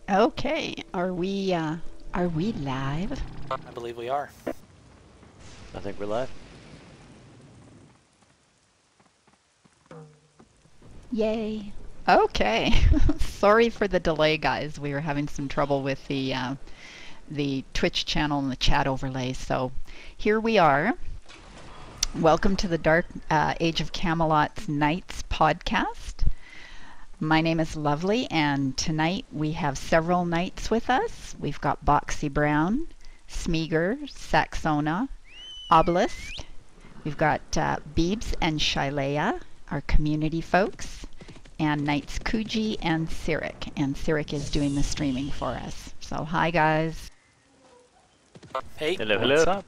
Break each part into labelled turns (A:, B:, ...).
A: Okay, are we live?
B: I believe we are.
C: I think we're live.
A: Yay. Okay. Sorry for the delay, guys. We were having some trouble with the Twitch channel and the chat overlay. So here we are. Welcome to the Dark Age of Camelot's Knights podcast. My name is Lovely, and tonight we have several knights with us. We've got Boxy Brown, Smeagol, Saxona, Obelisk. We've got Beebs and Shilea, our community folks, and Knights Kuji and Sirik. And Sirik is doing the streaming for us. So hi, guys.
B: Hey,
C: Hello,
B: what's
C: hello.
B: up?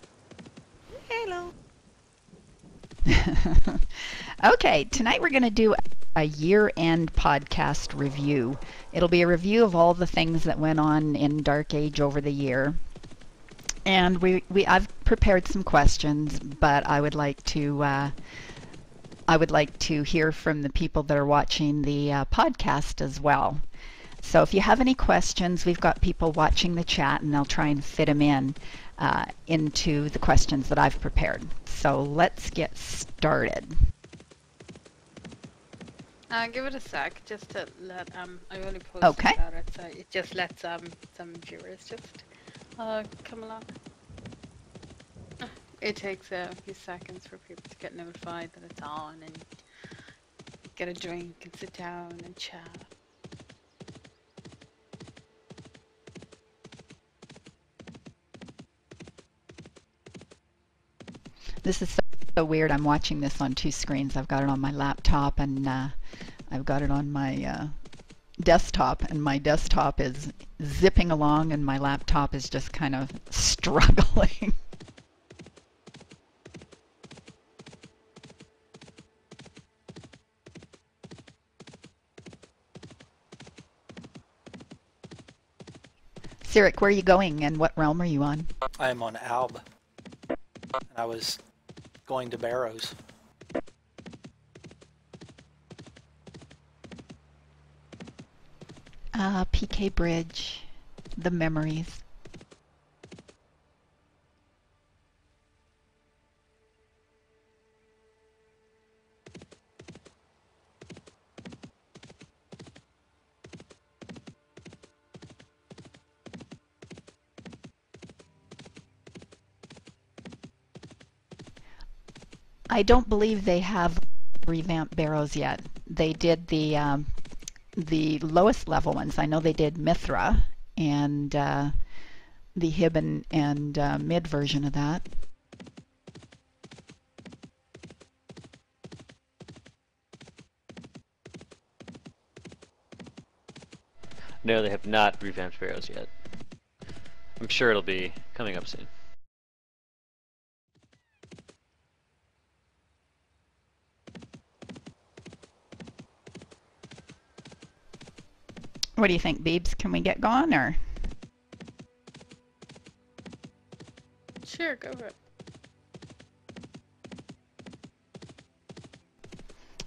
A: Hello. Okay, tonight we're going to do a year-end podcast review. It'll be a review of all the things that went on in Dark Age over the year. And I've prepared some questions, but I would like to hear from the people that are watching the podcast as well. So if you have any questions, we've got people watching the chat, and they'll try and fit them into the questions that I've prepared. So let's get started.
D: Give it a sec, just to let I only posted
A: Okay.
D: about it, so it just lets some viewers just come along. It takes a few seconds for people to get notified that it's on and get a drink and sit down and chat.
A: This is so weird. I'm watching this on two screens. I've got it on my laptop, and I've got it on my desktop, and my desktop is zipping along, and my laptop is just kind of struggling. Sirik, where are you going, and what realm are you on?
B: I am on Alb, and I was going to Barrows.
A: PK Bridge, the memories. I don't believe they have revamped Barrows yet. They did the lowest level ones. I know they did Mithra and the Hib and mid version of that.
C: No, they have not revamped Barrows yet. I'm sure it'll be coming up soon.
A: What do you think, Beebs? Can we get going, or?
D: Sure, go for it.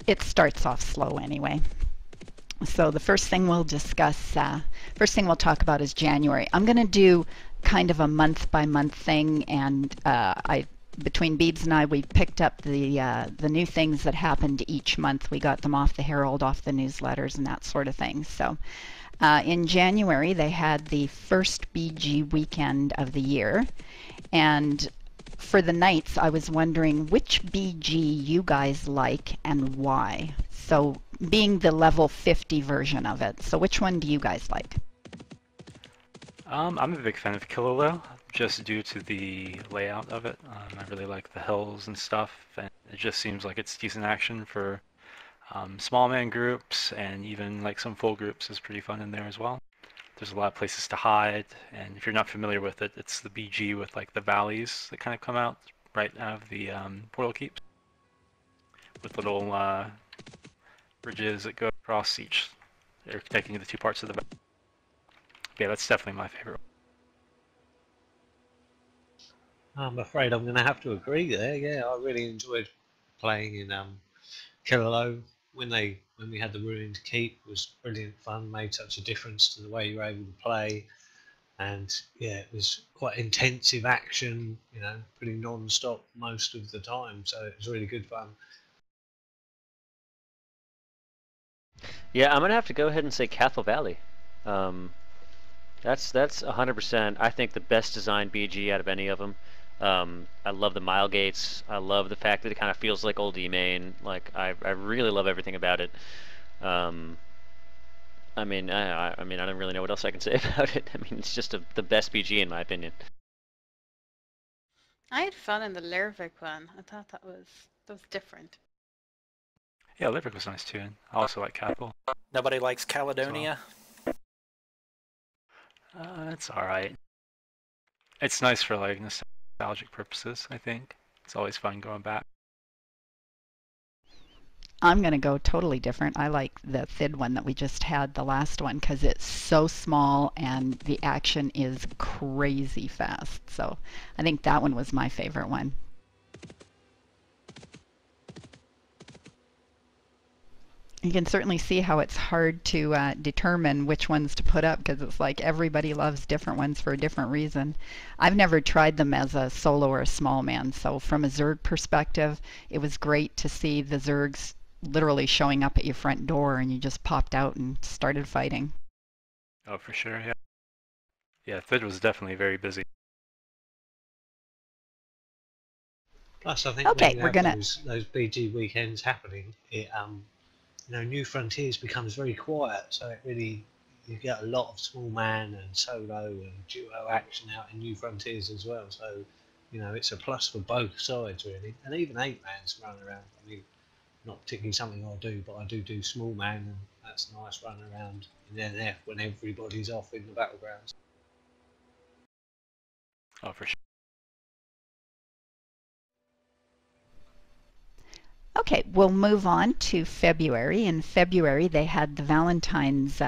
A: It starts off slow anyway. So the first thing we'll talk about is January. I'm going to do kind of a month-by-month thing, and between Beebs and I, we picked up the new things that happened each month. We got them off the Herald, off the newsletters, and that sort of thing. So in January, they had the first BG weekend of the year, and for the Knights, I was wondering which BG you guys like and why. So being the level 50 version of it. So which one do you guys like?
E: I'm a big fan of Kilolo, just due to the layout of it. I really like the hills and stuff, and it just seems like it's decent action for small man groups, and even like some full groups is pretty fun in there as well. There's a lot of places to hide, and if you're not familiar with it, it's the BG with like the valleys that kind of come out right out of the portal keeps, with little bridges that go across each. They're connecting the two parts of the valley. Yeah, that's definitely my favorite.
F: I'm afraid I'm going to have to agree there. Yeah, I really enjoyed playing in Killalow. when we had the ruined keep was brilliant fun. Made such a difference to the way you were able to play, and yeah, it was quite intensive action. You know, pretty non-stop most of the time. So it was really good fun.
C: Yeah, I'm gonna have to go ahead and say Cathal Valley. Um, that's 100%. I think the best designed BG out of any of them. I love the mile gates. I love the fact that it kind of feels like old E-Main. Like I really love everything about it. Um, I mean, I mean, I don't really know what else I can say about it. I mean, it's just the best BG in my opinion.
D: I had fun in the Lervik one. I thought that was different.
E: Yeah, Liverpool was nice too, and I also like Cathal.
B: Nobody likes Caledonia.
E: It's alright. It's nice for like nostalgic purposes, I think. It's always fun going back.
A: I'm going to go totally different. I like the Thid one that we just had, the last one, because it's so small and the action is crazy fast. So I think that one was my favorite one. You can certainly see how it's hard to determine which ones to put up, because it's like everybody loves different ones for a different reason. I've never tried them as a solo or a small man, so from a Zerg perspective, it was great to see the Zergs literally showing up at your front door and you just popped out and started fighting.
E: Oh, for sure, yeah. Yeah, Thid was definitely very busy.
F: Plus, I think
A: Okay,
F: when you
A: we're
F: have
A: gonna.
F: those BG weekends happening, it you know, New Frontiers becomes very quiet, so it really you get a lot of small man and solo and duo action out in New Frontiers as well. So, you know, it's a plus for both sides really, and even 8-man's run around. I mean, not particularly something I do, but I do small man, and that's a nice run around in NF when everybody's off in the battlegrounds.
E: Oh, for sure.
A: Okay, we'll move on to February. In February, they had the Valentine's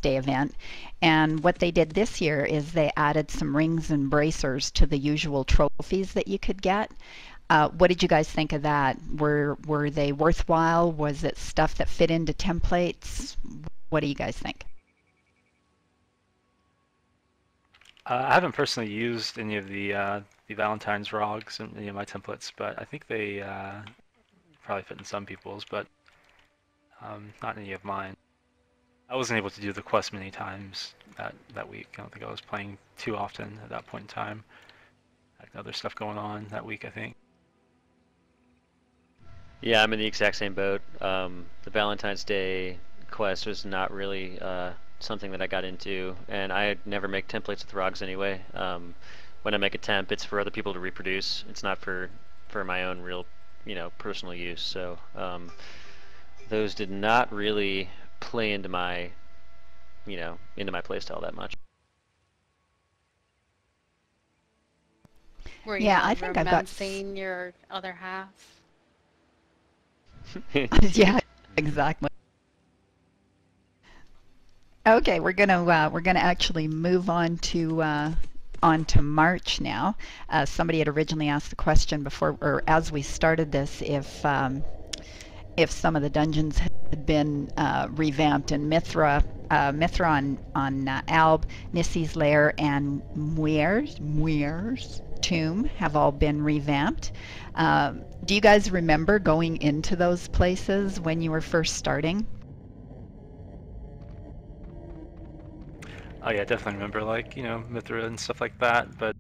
A: Day event, and what they did this year is they added some rings and bracers to the usual trophies that you could get. What did you guys think of that? Were they worthwhile? Was it stuff that fit into templates? What do you guys think?
E: I haven't personally used any of the Valentine's rogs in any of my templates, but I think they probably fit in some people's, but not any of mine. I wasn't able to do the quest many times that week. I don't think I was playing too often at that point in time. I had other stuff going on that week, I think.
C: Yeah, I'm in the exact same boat. The Valentine's Day quest was not really something that I got into, and I never make templates with rogs anyway. When I make a temp, it's for other people to reproduce. It's not for my own real, personal use. So those did not really play into my, into my playstyle that much.
D: Were you
A: Yeah, I think I've got.
D: romancing your other half?
A: Yeah, exactly. Okay, we're gonna actually move on to March now. Somebody had originally asked the question before, or as we started this, if some of the dungeons had been revamped, and Mithra on Alb, Nissy's Lair, and Muir's Tomb have all been revamped. Do you guys remember going into those places when you were first starting?
E: Oh yeah, definitely remember like, Mithra and stuff like that, but,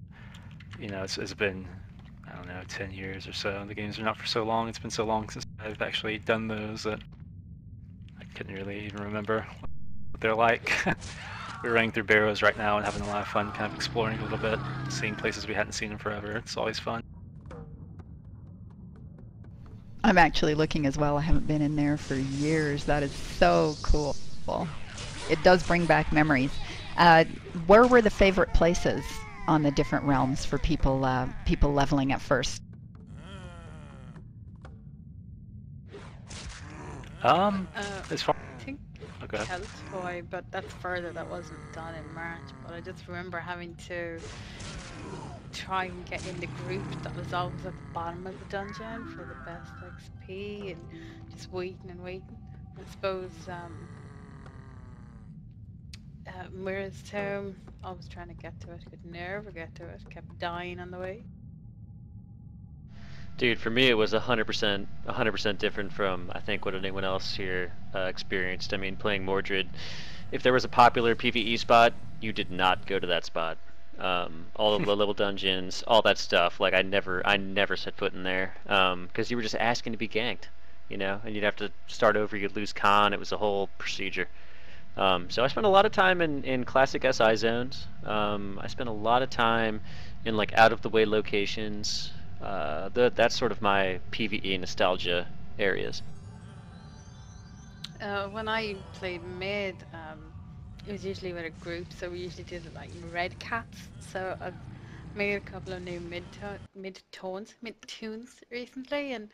E: it's been, I don't know, 10 years or so. The games are not for so long. It's been so long since I've actually done those that I couldn't really even remember what they're like. We're running through Barrows right now and having a lot of fun kind of exploring a little bit, seeing places we hadn't seen in forever. It's always fun.
A: I'm actually looking as well. I haven't been in there for years. That is so cool. It does bring back memories. Where were the favorite places on the different realms for people leveling at first?
E: As far
D: I think
E: okay.
D: Keltoy, but that's further. That wasn't done in March. But I just remember having to try and get in the group that was always at the bottom of the dungeon for the best XP, and just waiting and waiting. I suppose Mira's Tomb, always trying to get to it, could never get to it, kept dying on the way.
C: Dude, for me it was 100% different from I think what anyone else here experienced. I mean, playing Mordred, if there was a popular PvE spot, you did not go to that spot. All the low-level dungeons, all that stuff. Like I never set foot in there because you were just asking to be ganked, you know, and you'd have to start over. You'd lose con. It was a whole procedure. So I spent a lot of time in classic SI zones. I spent a lot of time in like out-of-the-way locations. That's sort of my PvE nostalgia areas.
D: When I played mid, it was usually with a group, so we usually did it like red cats. So I've made a couple of new mid-tunes recently, and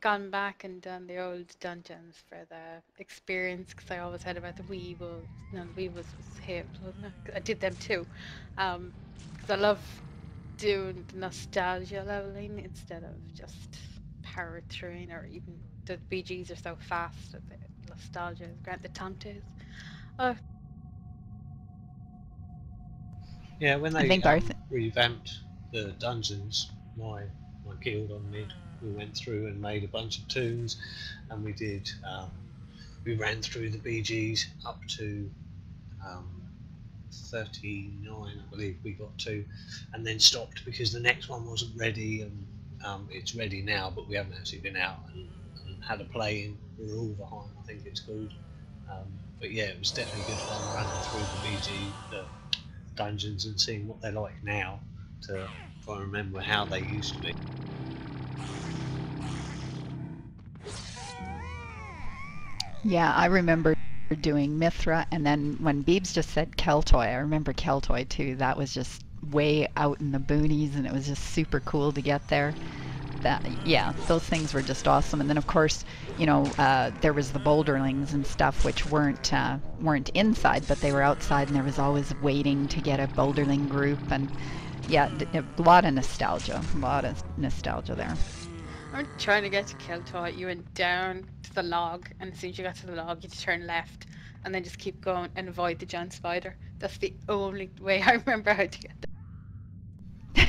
D: gone back and done the old dungeons for the experience, because I always heard about the weevils. No, the weevils was him, wasn't it? I did them too, because I love doing the nostalgia leveling instead of just power throughing, or even the BGs are so fast that the nostalgia is great. The tantes. Oh,
F: Yeah, when
A: I
F: they
A: think Garth.
F: revamped the dungeons, my guild on mid, we went through and made a bunch of tunes, and we did. We ran through the BGs up to 39, I believe we got to, and then stopped because the next one wasn't ready, and it's ready now, but we haven't actually been out and had a play in Ulverheim, I think it's called. But yeah, it was definitely good fun running through the BG dungeons and seeing what they're like now, to try and remember how they used to be.
A: Yeah, I remember doing Mithra, and then when Beebs just said Keltoy, I remember Keltoy too. That was just way out in the boonies, and it was just super cool to get there. Yeah, those things were just awesome. And then of course, you know, there was the boulderlings and stuff, which weren't inside, but they were outside, and there was always waiting to get a boulderling group. And yeah, a lot of nostalgia there.
D: I'm trying to get to Keltoy. You went down to the log, and as soon as you got to the log, you just turn left, and then just keep going and avoid the giant spider. That's the only way I remember how to get there.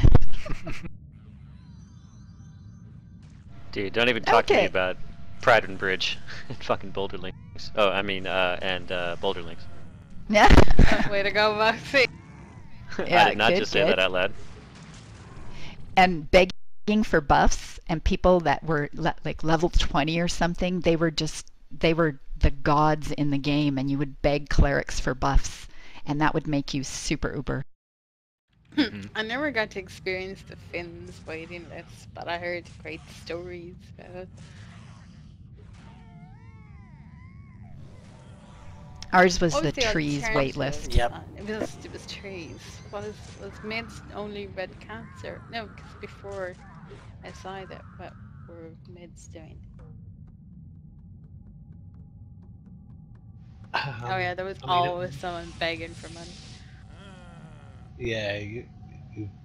C: Dude, don't even talk to me
A: Okay.
C: about Pride and Bridge and fucking Boulderlings. Oh, I mean, and Boulderlings.
A: Yeah.
D: Way to go, Maxie.
A: Yeah,
C: I did not
A: good,
C: just say that out loud.
A: And begging for buffs, and people that were like level 20 or something, they were the gods in the game, and you would beg clerics for buffs, and that would make you super uber.
D: I never got to experience the Finns waiting list, but I heard great stories about it.
A: Ours was
D: What
A: the
D: was the
A: trees wait
D: alternative?
A: list.
B: Yep.
D: It was trees. Was mids only red cats, or no? Because before SI, that what were mids doing? Oh yeah, there was
F: I mean,
D: always someone begging for money.
F: yeah, you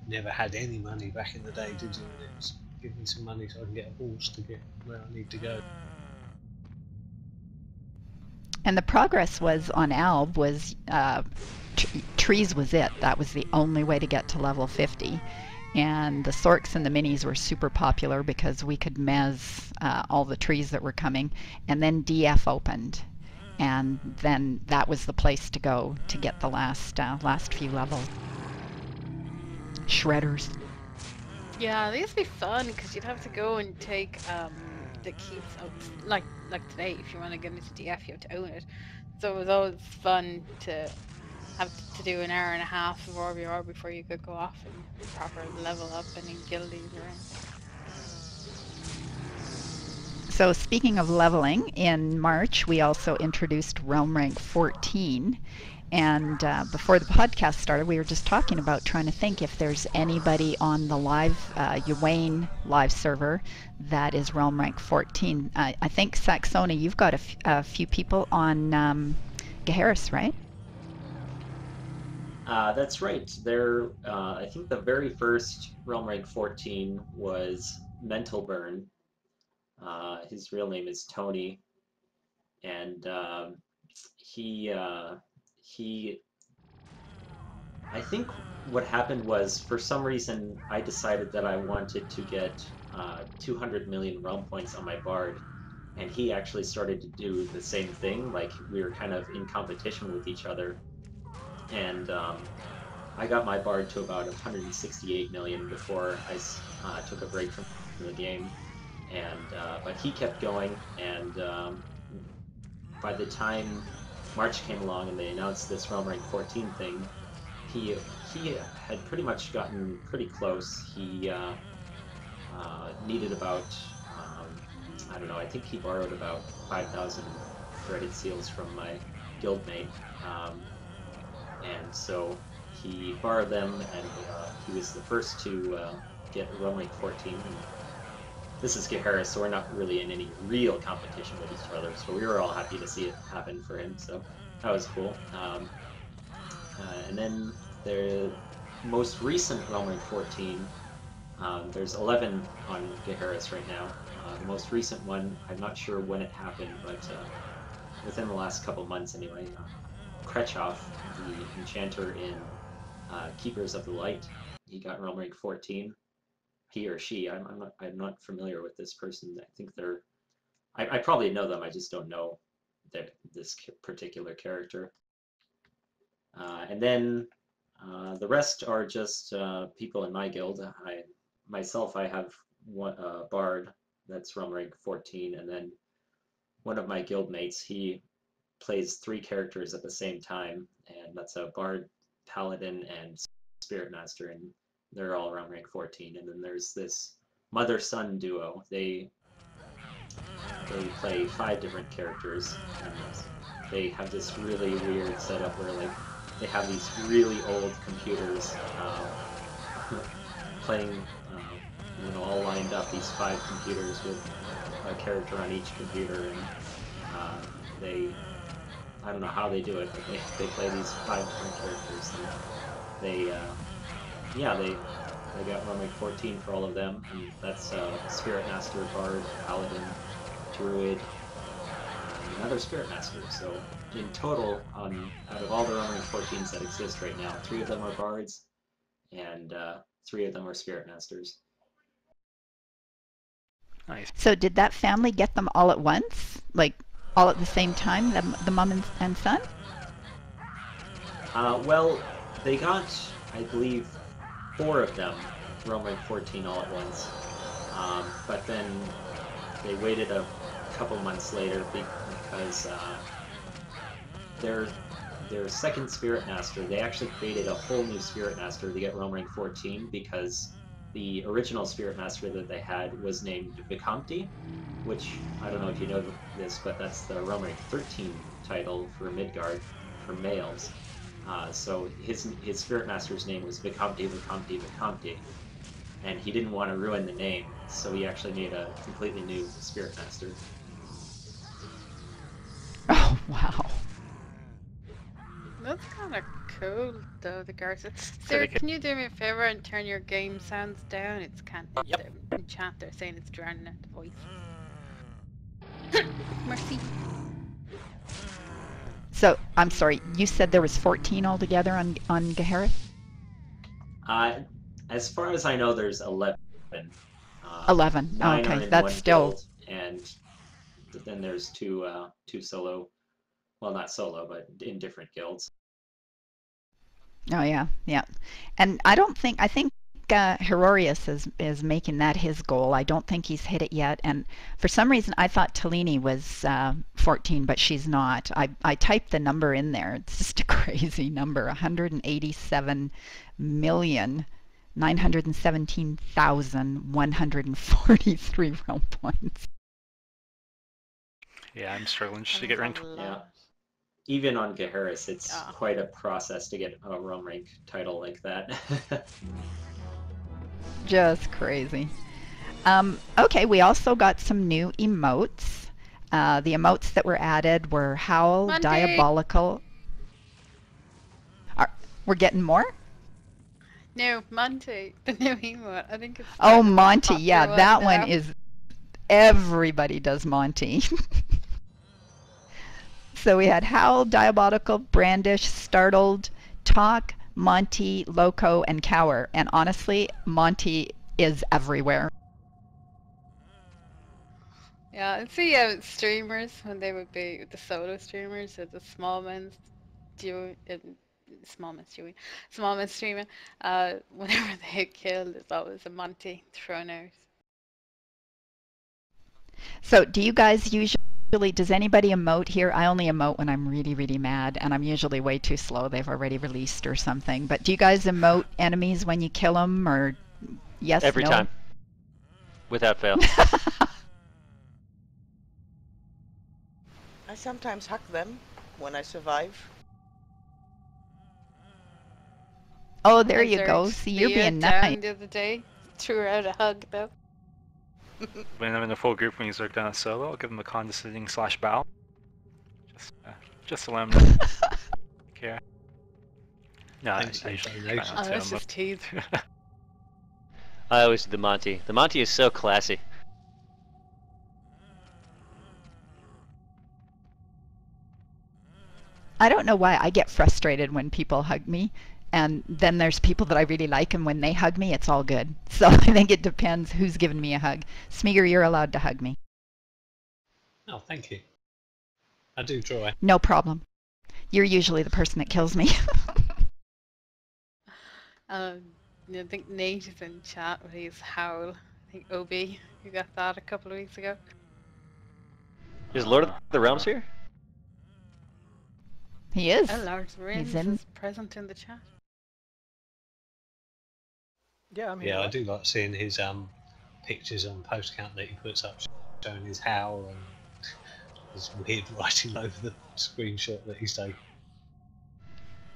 F: never had any money back in the day, did you? It was, give me some money so I can get a horse to get where I need to go.
A: And the progress was on Alb was trees was it. That was the only way to get to level 50. And the Sorks and the Minis were super popular because we could mez all the trees that were coming. And then DF opened, and then that was the place to go to get the last few levels. Shredders.
D: Yeah, they used to be fun because you'd have to go and take the keys out, like today. If you want to get into DF, you have to own it. So it was always fun to have to do an hour and a half of RBR before you could go off and proper level up and in guildies or anything.
A: So speaking of leveling, in March we also introduced Realm Rank 14. And before the podcast started, we were just talking about trying to think if there's anybody on the live Uwain live server that is Realm Rank 14. I think, Saxony, you've got a few people on Gaheris, right?
G: That's right. There, I think the very first Realm Rank 14 was Mental Burn. His real name is Tony, and he he. I think what happened was, for some reason, I decided that I wanted to get 200 million realm points on my bard, and he actually started to do the same thing. Like, we were kind of in competition with each other, and I got my bard to about 168 million before I took a break from the game, and but he kept going, and by the time March came along and they announced this Realm Rank 14 thing, he he had pretty much gotten pretty close. He needed about I don't know. I think he borrowed about 5,000 dreaded seals from my guildmate, and so he borrowed them, and he was the first to get Realm Rank 14. And this is Geharis, so we're not really in any real competition with each other. So we were all happy to see it happen for him. So that was cool. And then the most recent Realm Rank 14, there's 11 on Geharis right now. The most recent one, I'm not sure when it happened, but within the last couple months anyway. Krechov, the enchanter in Keepers of the Light, he got Realm Rank 14. He or she, I'm not familiar with this person. I think they're, I probably know them. I just don't know this particular character. And then the rest are just people in my guild. I have one bard that's Realm Rank 14, and then one of my guild mates, he plays 3 characters at the same time, and that's a bard, paladin, and spirit master, and they're all around rank 14. And then there's this mother-son duo. They play 5 different characters, and they have this really weird setup where, like, they have these really old computers playing, all lined up, these 5 computers with a character on each computer, and I don't know how they do it, but they play these 5 different characters, and they got Realm Rank 14 for all of them, and that's Spirit Master, Bard, Paladin, Druid, and another Spirit Master. So in total, out of all the Realm Rank 14s that exist right now, 3 of them are Bards, and 3 of them are Spirit Masters.
E: Nice.
A: So did that family get them all at once? Like, all at the same time, the mom and son?
G: Well, they got, I believe, 4 of them Realm Rank 14 all at once. But then they waited a couple months later because their second Spirit Master, they actually created a whole new Spirit Master to get Realm Rank 14 because the original Spirit Master that they had was named Vicomte, which, I don't know if you know this, but that's the Realm Rank 13 title for Midgard for males. So his Spirit Master's name was Vicomte, and he didn't want to ruin the name, so he actually made a completely new Spirit Master.
A: Oh, wow.
D: That's kind of cool, though, the guards. Sarah, can you do me a favor and turn your game sounds down? It's can't.
B: Yep.
D: The chat they're saying it's drowning out the voice. Mercy.
A: So, I'm sorry, you said there was 14 altogether on Geharis?
G: As far as I know, there's 11.
A: 11.
G: 9
A: Okay,
G: are in
A: that's
G: one
A: still...
G: guild, and then there's two solo, well, not solo, but in different guilds.
A: Oh, yeah, yeah. And I think Herorius is making that his goal. I don't think he's hit it yet. And for some reason, I thought Talini was 14, but she's not. I typed the number in there. It's just a crazy number, 187,917,143 realm points.
E: Yeah, I'm struggling just to get ranked.
G: Yeah. Even on Geharis, it's quite a process to get a realm rank title like that.
A: Just crazy. Okay, we also got some new emotes. The emotes that were added were Howl,
D: Monday.
A: Diabolical. We're getting more?
D: No, Monty, the new emote. I think it's
A: Oh,
D: the most
A: Monty.
D: popular
A: Yeah, that one
D: now.
A: is... Everybody does Monty. So we had Howl, Diabolical, Brandish, Startled, Talk, Monty, Loco, and Cower. And honestly, Monty is everywhere.
D: Yeah, I'd see streamers when they would be the solo streamers or the small men's duo, small men's streaming. Whenever they get killed, there's always a Monty thrown out.
A: So do you guys usually, does anybody emote here? I only emote when I'm really, really mad, and I'm usually way too slow. They've already released or something. But do you guys emote enemies when you kill them, or yes,
C: Every
A: no?
C: time, without fail.
H: I sometimes hug them when I survive.
A: Oh, there you
D: Lizard,
A: go. See, you're
D: Leah
A: being
D: down
A: nice.
D: the other day, threw her out a hug though.
E: When I'm in a full group when you Zerg down a solo, I'll give them a condescending / bow. Just to let them know. Care. No, I
F: Thanks for
E: usually
F: showing
E: try
F: those.
E: not
D: Oh,
E: to
D: that's
E: emote.
D: just tease.
C: I always do the Monty. The Monty is so classy.
A: I don't know why I get frustrated when people hug me. And then there's people that I really like, and when they hug me, it's all good. So I think it depends who's giving me a hug. Smeagol, you're allowed to hug me.
F: Oh, thank you. I do try.
A: No problem. You're usually the person that kills me.
D: I think Nate is in chat with his howl. I think Obi, you got that a couple of weeks ago.
C: Is Lord of the Realms here?
A: He is.
D: Oh, Lord of the Rings
A: in.
D: is present in the chat.
B: Yeah, I'm here.
F: Yeah, I do like seeing his pictures on post count that he puts up showing his howl and his weird writing over the screenshot that he's taken.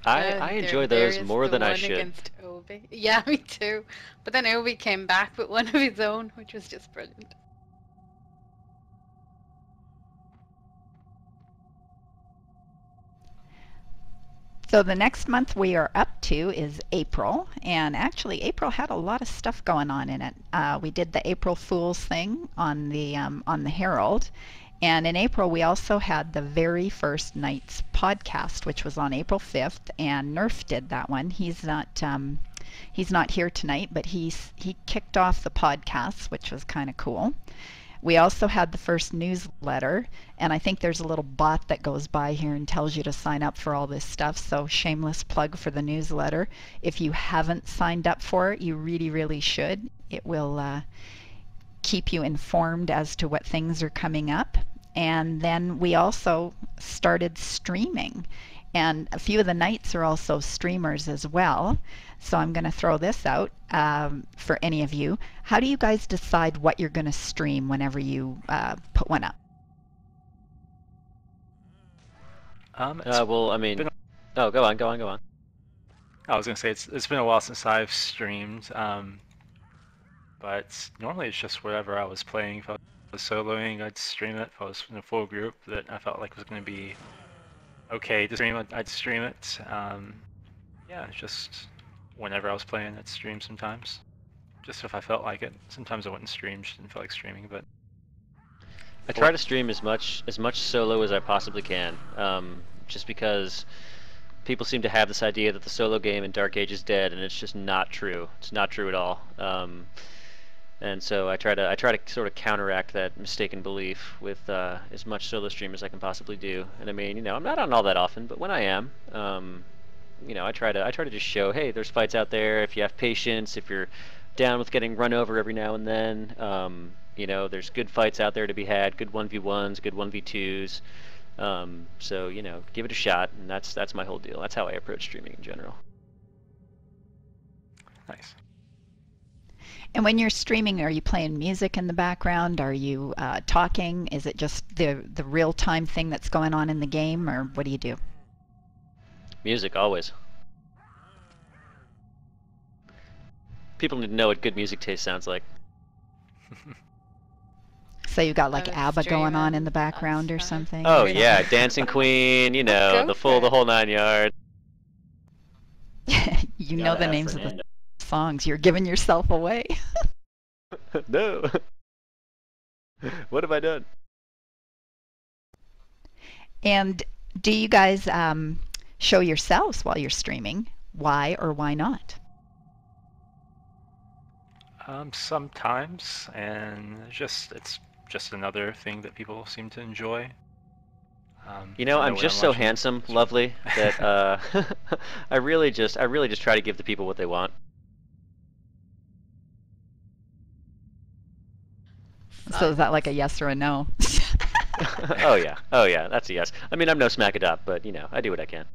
C: I enjoy those more than I should.
D: Against Obi. Yeah, me too. But then Obi came back with one of his own, which was just brilliant.
A: So the next month we are up to is April, and actually April had a lot of stuff going on in it. We did the April Fools thing on the Herald, and in April we also had the very first night's podcast, which was on April 5th, and Nerf did that one. He's not here tonight, but he kicked off the podcast, which was kind of cool. We also had the first newsletter, and I think there's a little bot that goes by here and tells you to sign up for all this stuff, so shameless plug for the newsletter. If you haven't signed up for it, you really, really should. It will keep you informed as to what things are coming up. And then we also started streaming, and a few of the nights are also streamers as well. So I'm going to throw this out for any of you. How do you guys decide what you're going to stream whenever you put one up?
C: Well, I mean, oh, go on.
E: I was gonna say it's been a while since I've streamed, but normally it's just whatever I was playing. If I was soloing, I'd stream it. If I was in a full group that I felt like was gonna be okay to stream it, I'd stream it. Yeah, it's just whenever I was playing, I'd stream sometimes. Just if I felt like it. Sometimes I wouldn't stream, just didn't feel like streaming, but
C: I try to stream as much solo as I possibly can, just because people seem to have this idea that the solo game in Dark Age is dead, and it's just not true. It's not true at all. And so I try to sort of counteract that mistaken belief with as much solo stream as I can possibly do. And I mean, I'm not on all that often, but when I am, I try to just show, hey, there's fights out there. If you have patience, if you're down with getting run over every now and then, there's good fights out there to be had, good 1v1s, good 1v2s. So give it a shot, and that's my whole deal. That's how I approach streaming in general.
E: nice.
A: And when you're streaming, are you playing music in the background? Are you talking? Is it just the real-time thing that's going on in the game, or what do you do?
C: Music, always. People need to know what good music taste sounds like.
A: So you got like
D: I was
A: ABBA going on in the
D: streaming
A: background or
D: outside.
A: something?
C: Oh
A: or
C: yeah,
A: something?
C: Dancing Queen,
D: Go
C: the
D: for
C: whole
D: it.
C: 9 yards.
A: You know
G: Gotta
A: the
G: have
A: names of the
G: Fernando.
A: songs. You're giving yourself away.
C: No. What have I done?
A: And do you guys show yourselves while you're streaming? Why or why not?
E: Sometimes, and it's just another thing that people seem to enjoy.
C: You know,
E: I
C: I'm
E: when
C: just
E: I'm
C: so
E: watching
C: handsome,
E: stream-
C: lovely, that I really just try to give the people what they want.
A: So is that like a yes or a no?
C: Oh yeah, that's a yes. I mean, I'm no smack-a-dop, but you know, I do what I can.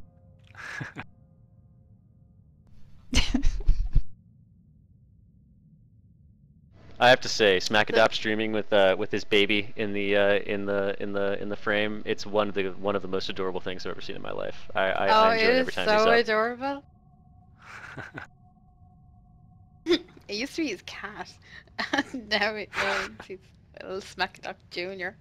C: I have to say, smack-a-dop streaming with his baby in the frame, it's one of the most adorable things I've ever seen in my life. I
D: it
C: enjoy it
D: is
C: every time he's
D: so
C: up.
D: adorable. It used to be his cat, and now it's his little Smackdock Junior.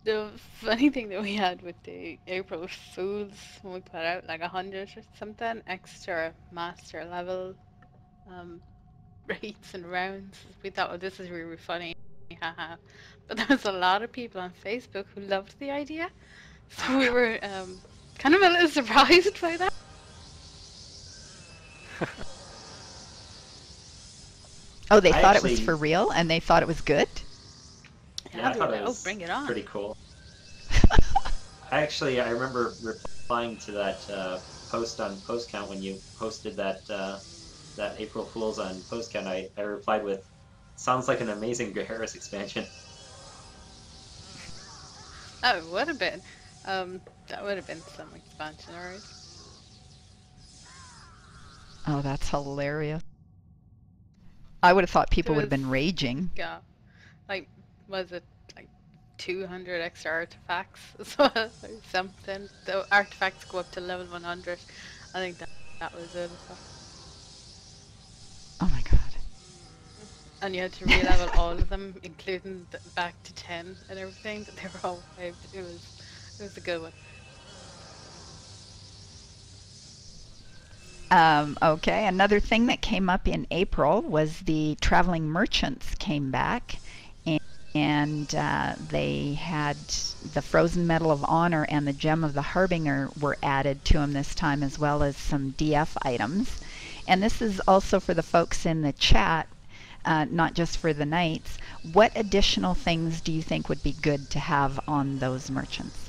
D: The funny thing that we had with the April Fools when we put out like 100 or something extra master level um, rates and rounds, we thought, oh, this is really funny, haha. But there was a lot of people on Facebook who loved the idea, so we were kind of a little surprised by that.
A: Oh, they
G: I
A: thought it was
G: actually-
A: for real and they thought it was good?
G: Yeah, I
D: they
G: thought
D: were
G: it
D: like,
G: was
D: oh, bring it on.
G: pretty cool. I remember replying to that post on Post Count when you posted that April Fools on Post Count. I replied with, "Sounds like an amazing Harris expansion."
D: Oh, it would have been. That would have been some expansion, alright.
A: Oh, that's hilarious. I would have thought people would have
D: There
A: been
D: was-
A: raging.
D: Yeah, like, was it like 200 extra artifacts or something? The artifacts go up to level 100. I think that was it.
A: Oh my god.
D: And you had to re-level all of them, including back to 10 and everything. But they were all wiped. It was a good one.
A: Okay, another thing that came up in April was the traveling merchants came back, and they had the Frozen Medal of Honor and the Gem of the Harbinger were added to them this time, as well as some DF items. And this is also for the folks in the chat, not just for the knights. What additional things do you think would be good to have on those merchants?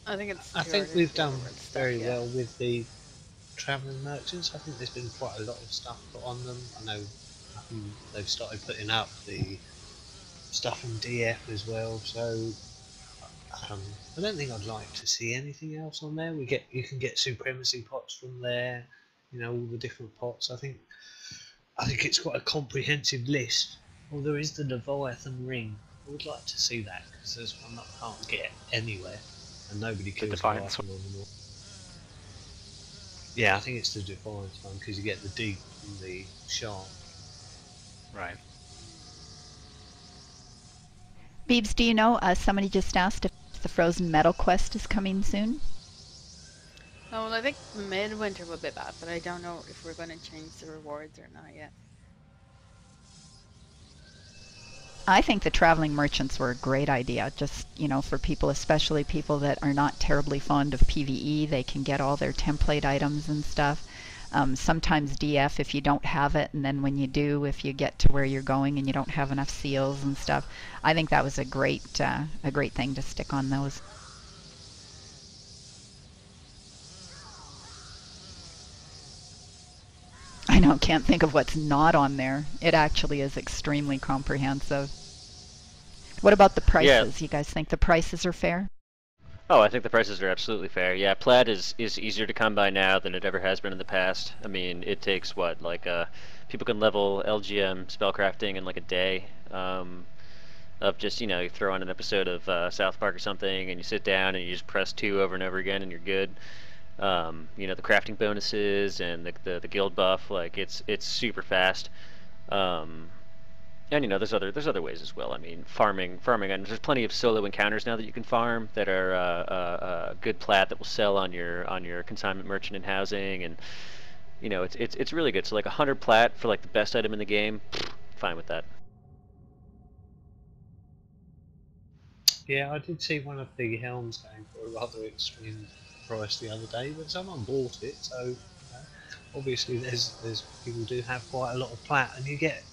D: I think it's.
F: I
D: too
F: think
D: early
F: we've
D: to
F: done
D: go over stuff
F: very
D: yet.
F: well with the travelling merchants. I think there's been quite a lot of stuff put on them. I know they've started putting up the stuff from DF as well, so I don't think I'd like to see anything else on there. You can get supremacy pots from there, you know, all the different pots. I think it's got a comprehensive list. Well, there is the Leviathan ring. I would like to see that because there's one that I can't get anywhere, and nobody kills
E: Defiance
F: Leviathan anymore. Yeah, I think it's the Defiance one because you get the deep and the sharp.
E: Right.
A: Beebs, do you know, somebody just asked if the Frozen Metal quest is coming soon?
D: Oh, well, I think midwinter will be back, but I don't know if we're going to change the rewards or not yet.
A: I think the traveling merchants were a great idea, just, you know, for people, especially people that are not terribly fond of PvE. They can get all their template items and stuff. Sometimes DF, if you don't have it, and then when you do, if you get to where you're going and you don't have enough seals and stuff, I think that was a great thing to stick on those. I know, can't think of what's not on there. It actually is extremely comprehensive. What about the prices? You guys think the prices are fair?
C: Oh, I think the prices are absolutely fair. Yeah, plaid is easier to come by now than it ever has been in the past. I mean, it takes what, like people can level LGM spellcrafting in like a day. Of just, you know, you throw on an episode of South Park or something, and you sit down and you just press 2 over and over again, and you're good. You know, the crafting bonuses and the guild buff, like it's super fast. And there's other ways as well. I mean, farming, and there's plenty of solo encounters now that you can farm that are good plat that will sell on your consignment merchant and housing, and it's really good. So like 100 plat for like the best item in the game, fine with that.
F: Yeah, I did see one of the helms going for a rather extreme price the other day, but someone bought it. So obviously, there's people do have quite a lot of plat, and you get.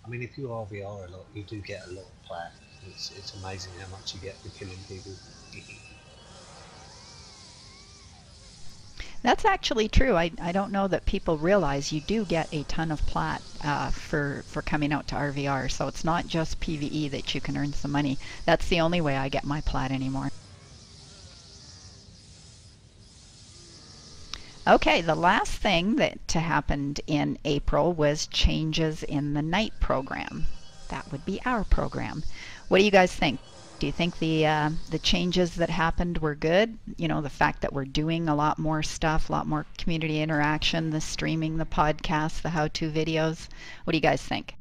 F: I mean, if you RVR a lot, you do get a lot of plat. It's amazing how much you get for killing people.
A: That's actually true. I don't know that people realize you do get a ton of plat for coming out to RVR. So it's not just PvE that you can earn some money. That's the only way I get my plat anymore. Okay, the last thing that happened in April was changes in the night program. That would be our program. What do you guys think? Do you think the changes that happened were good? You know, the fact that we're doing a lot more stuff, a lot more community interaction, the streaming, the podcasts, the how-to videos. What do you guys think?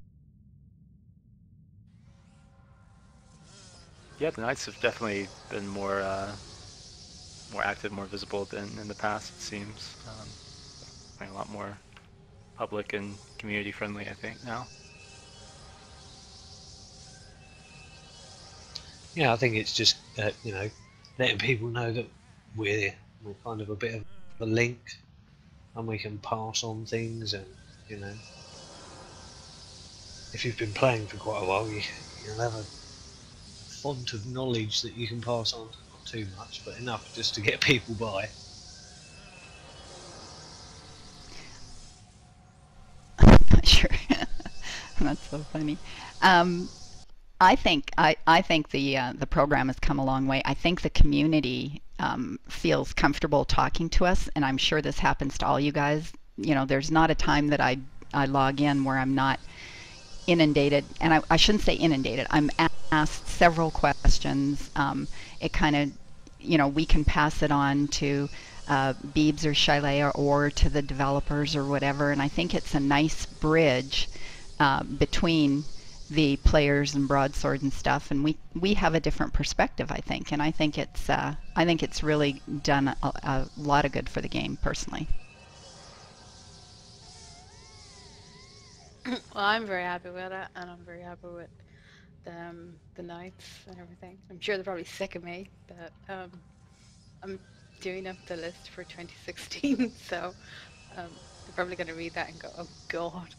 E: Yeah, the Knights have definitely been more active, more visible than in the past, it seems. A lot more public and community friendly, I think, now.
F: Yeah, I think it's just letting people know that we're kind of a bit of a link, and we can pass on things, and if you've been playing for quite a while, you'll have a font of knowledge that you can pass on. Not too much, but enough just to get people by.
A: Sure. That's so funny. I think the program has come a long way. I think the community feels comfortable talking to us, and I'm sure this happens to all you guys. You know, there's not a time that I log in where I'm not inundated, and I shouldn't say inundated. I'm asked several questions. It kind of, we can pass it on to Beebs or Shilea or to the developers or whatever, and I think it's a nice bridge between the players and broadsword and stuff, and we have a different perspective, I think, and I think it's really done a lot of good for the game personally.
D: Well, I'm very happy with it, and I'm very happy with the Knights and everything. I'm sure they're probably sick of me, but I'm doing up the list for 2016, so they're probably going to read that and go, "Oh God."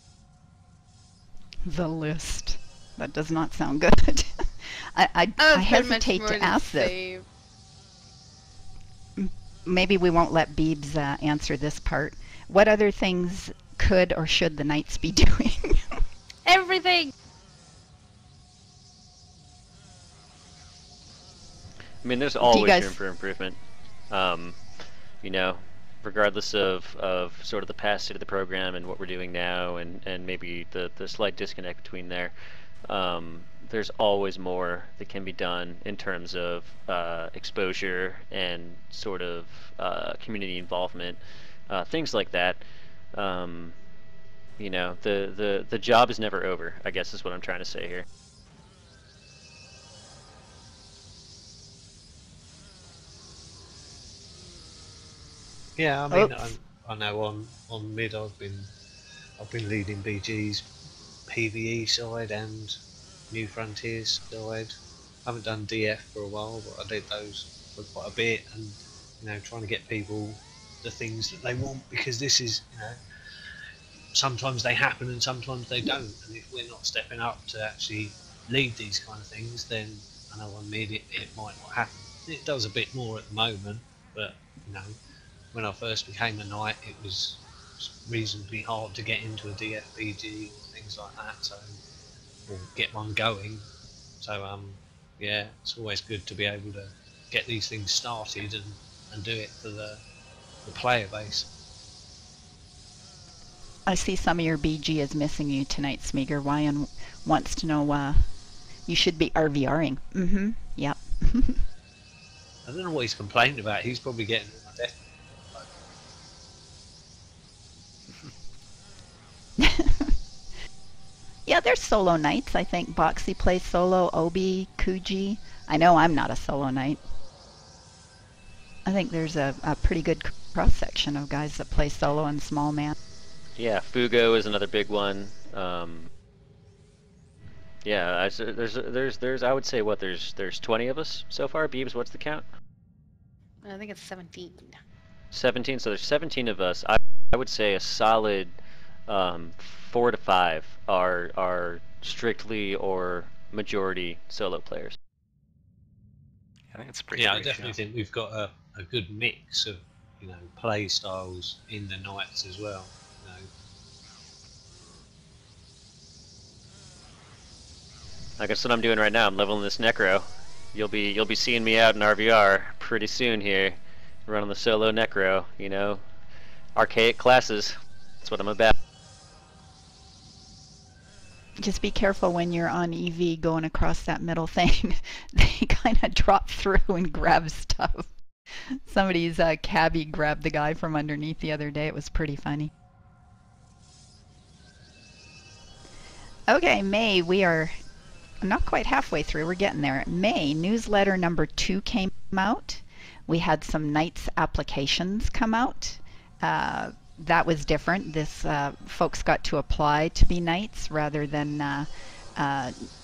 A: The list. That does not sound good. I hesitate to ask this. Maybe we won't let Beebs answer this part. What other things could or should the Knights be doing?
D: Everything!
C: I mean, there's always room for improvement. Regardless of sort of the past state of the program and what we're doing now, and maybe the slight disconnect between there. There's always more that can be done in terms of exposure and sort of community involvement, things like that. The job is never over, I guess is what I'm trying to say here.
F: Yeah, I mean, I know on mid I've been leading BG's PvE side and New Frontiers side. I haven't done DF for a while, but I did those for quite a bit, and trying to get people the things that they want, because this is, sometimes they happen and sometimes they don't, and if we're not stepping up to actually lead these kind of things, then I know on mid it might not happen. It does a bit more at the moment, but when I first became a knight, it was reasonably hard to get into a DFBG or things like that, or get one going. So yeah, it's always good to be able to get these things started and do it for the player base.
A: I see some of your BG is missing you tonight, Smeagol. Ryan wants to know you should be RVRing. Mm-hmm. Yep.
F: I don't know what he's complaining about. He's probably getting my death.
A: Yeah, there's solo nights. I think Boxy plays solo, Obi, Kuji. I know I'm not a solo knight. I think there's a pretty good cross section of guys that play solo and small man.
C: Yeah, Fugo is another big one. Yeah, there's I would say what there's 20 of us so far. Beebs, what's the count?
D: I think it's 17.
C: 17. So there's 17 of us. I would say a solid 4 to 5 are strictly or majority solo players.
E: I think it's a pretty.
F: Yeah, I
E: ratio.
F: definitely think we've got a good mix of, you know, play styles in the nights as well. You know,
C: I guess what I'm doing right now, I'm leveling this Necro. You'll be seeing me out in RVR pretty soon here, running the solo Necro. You know, archaic classes. That's what I'm about.
A: Just be careful when you're on EV going across that middle thing. They kind of drop through and grab stuff. Somebody's cabbie grabbed the guy from underneath the other day. It was pretty funny. Okay, May, we are not quite halfway through. We're getting there. May, newsletter number 2 came out. We had some Knights applications come out. That was different. This folks got to apply to be Knights rather than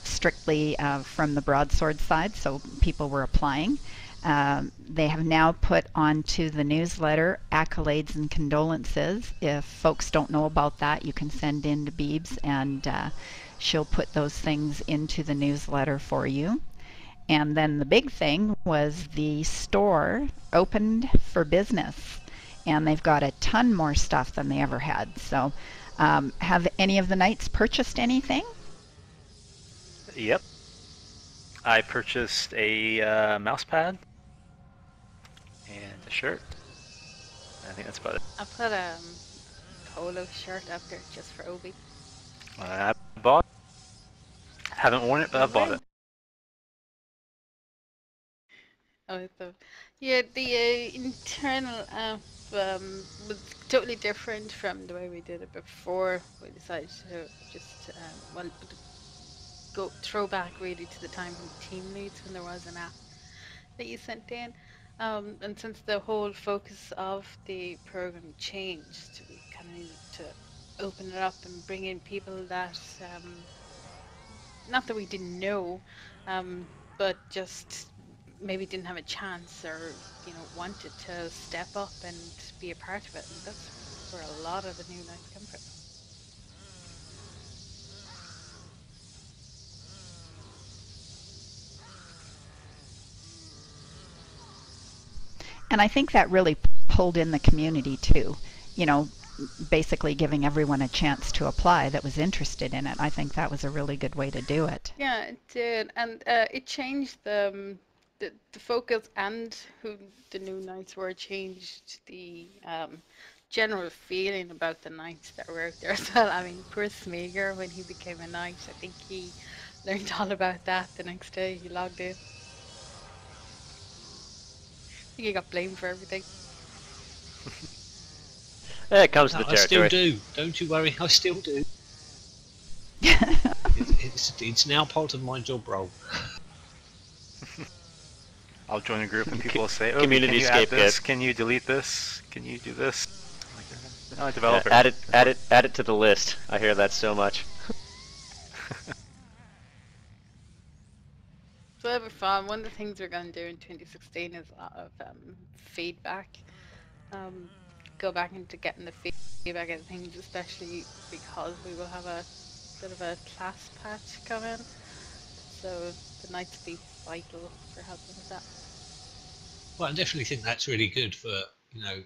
A: strictly from the broadsword side, so people were applying. They have now put onto the newsletter accolades and condolences. If folks don't know about that, you can send in to Beebs and she'll put those things into the newsletter for you. And then the big thing was the store opened for business, and they've got a ton more stuff than they ever had. So have any of the Knights purchased anything?
E: Yep. I purchased a mouse pad and a shirt. I think that's about it.
D: I put a polo shirt up there just for Obi.
E: I bought. Haven't worn it, but I bought it.
D: Oh, yeah, the internal app was totally different from the way we did it before. We decided to just go throw back really to the time when team leads, when there was an app that you sent in. And since the whole focus of the program changed, we kind of needed to open it up and bring in people that, not that we didn't know, but just maybe didn't have a chance or, you know, wanted to step up and be a part of it. And that's where a lot of the new Knights come from.
A: And I think that really pulled in the community too. You know, basically giving everyone a chance to apply that was interested in it. I think that was a really good way to do it.
D: Yeah, it did, and it changed the focus and who the new Knights were. Changed the general feeling about the Knights that were out there as well. I mean, poor Smeagol, when he became a Knight, I think he learned all about that the next day he logged in. I think he got blamed for everything.
C: It comes to
F: no,
C: the
F: I
C: territory.
F: still do. Don't you worry, I still do. It's now part of my job role.
E: I'll join a group and people will say, "Oh,
C: Community
E: can you add this?
C: scapegoat.
E: Can you delete this? Can you do this?" I'm like, "Oh, developer."
C: Add it to the list. I hear that so much.
D: So it'll be fun. One of the things we're going to do in 2016 is a lot of feedback. Go back into getting the feedback of things, especially because we will have a bit of a class patch coming. So the Knights will be vital for helping with that.
F: Well, I definitely think that's really good for, you know,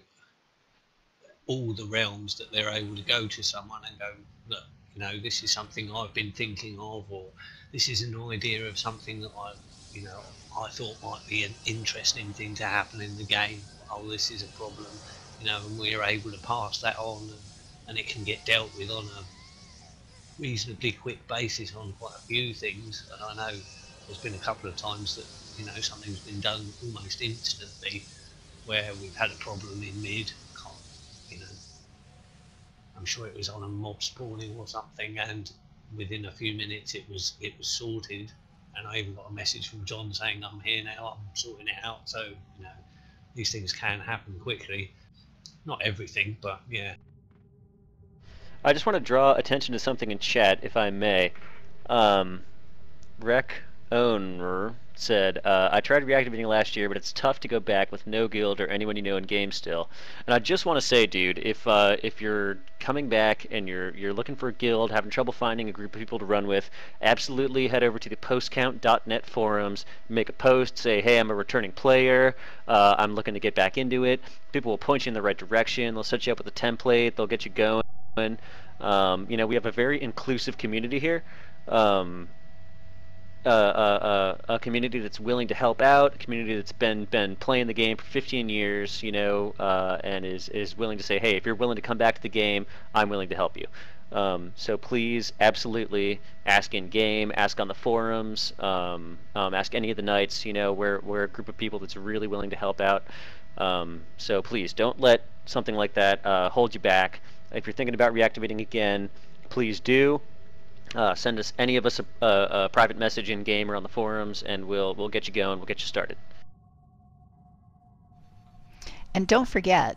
F: all the realms that they're able to go to someone and go, look, you know, this is something I've been thinking of, or this is an idea of something that I thought might be an interesting thing to happen in the game. Oh, this is a problem, you know, and we're able to pass that on, and it can get dealt with on a reasonably quick basis on quite a few things. And I know there's been a couple of times that, you know, something's been done almost instantly where we've had a problem in mid. You know, I'm sure it was on a mob spawning or something, and within a few minutes it was sorted, and I even got a message from John saying I'm here now, I'm sorting it out. So you know, these things can happen quickly. Not everything, but yeah.
C: I just want to draw attention to something in chat, if I may. Rec owner said, I tried reactivating last year, but it's tough to go back with no guild or anyone you know in game still. And I just want to say, dude, if you're coming back and you're looking for a guild, having trouble finding a group of people to run with, absolutely head over to the postcount.net forums, make a post, say, hey, I'm a returning player, I'm looking to get back into it. People will point you in the right direction. They'll set you up with a template. They'll get you going. You know, we have a very inclusive community here. A community that's willing to help out, a community that's been playing the game for 15 years, you know, and is willing to say, hey, if you're willing to come back to the game, I'm willing to help you. So please, absolutely, ask in game, ask on the forums, ask any of the knights. You know, we're a group of people that's really willing to help out. So please don't let something like that hold you back. If you're thinking about reactivating again, please do. Send us any of us a private message in game or on the forums, and we'll get you going. We'll get you started.
A: And don't forget,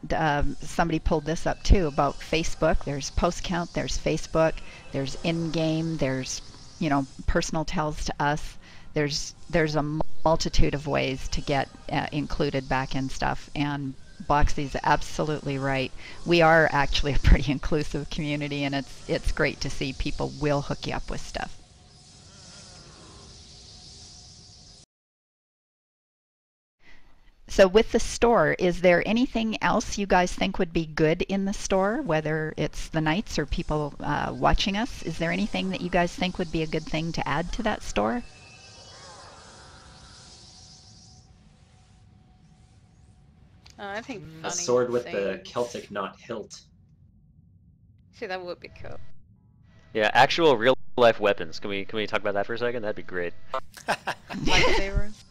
A: somebody pulled this up too about Facebook. There's post count, there's Facebook, there's in-game, there's, you know, personal tells to us. There's a multitude of ways to get included back in stuff. And Boxy's absolutely right. We are actually a pretty inclusive community, and it's great to see people will hook you up with stuff. So with the store, is there anything else you guys think would be good in the store, whether it's the knights or people watching us? Is there anything that you guys think would be a good thing to add to that store?
D: I think
G: A
D: funny
G: sword with the
D: things.
G: Celtic knot hilt.
D: See, that would be cool.
C: Yeah, actual real life weapons. Can we talk about that for a second? That'd be great.
D: Lightsabers.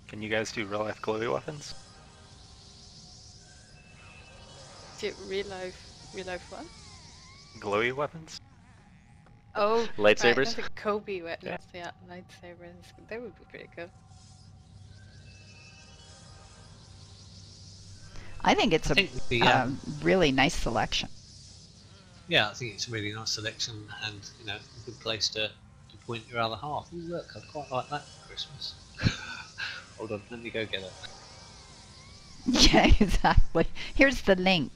E: Can you guys do real life glowy weapons?
D: Do real life what?
E: Glowy weapons?
D: Oh,
C: Lightsabers?
D: Right, that's a Kobe weapons. Yeah, lightsabers. That would be pretty cool.
A: I think it's
F: I think the,
A: really nice selection.
F: yeah, I think it's a really nice selection, and you know, a good place to point your other half. Ooh, look, I'd quite like that for Christmas. Hold on, let me go get it.
A: Yeah, exactly. Here's the link.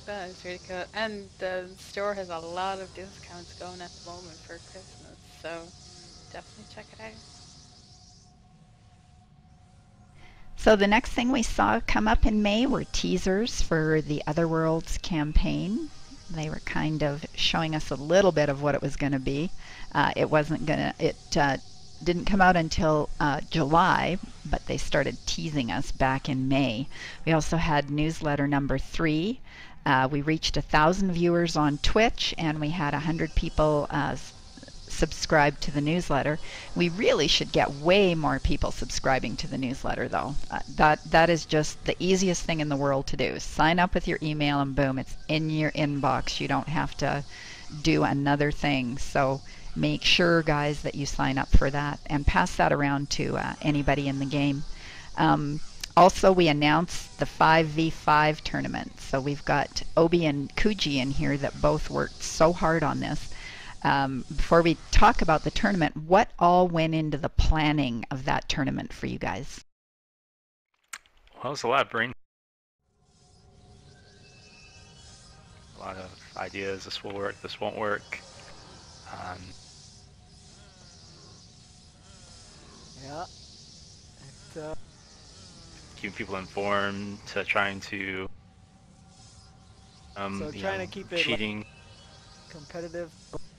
D: That is really cool. And the store has a lot of discounts going at the moment for Christmas, so definitely check it out.
A: So the next thing we saw come up in May were teasers for the Other Worlds campaign. They were kind of showing us a little bit of what it was going to be. It didn't come out until July, but they started teasing us back in May. We also had newsletter number 3. We reached 1,000 viewers on Twitch, and we had 100 people subscribe to the newsletter. We really should get way more people subscribing to the newsletter, though. That is just the easiest thing in the world to do. Sign up with your email, and boom, it's in your inbox. You don't have to do another thing. So make sure, guys, that you sign up for that and pass that around to anybody in the game. Also, we announced the 5v5 tournament. So we've got Obi and Kuji in here that both worked so hard on this. Before we talk about the tournament, what all went into the planning of that tournament for you guys?
E: Well, it was a lot of brain. A lot of ideas. This will work. This won't work.
B: Yeah.
E: Keeping people informed, to trying to
B: So trying to keep it
E: cheating.
B: competitive,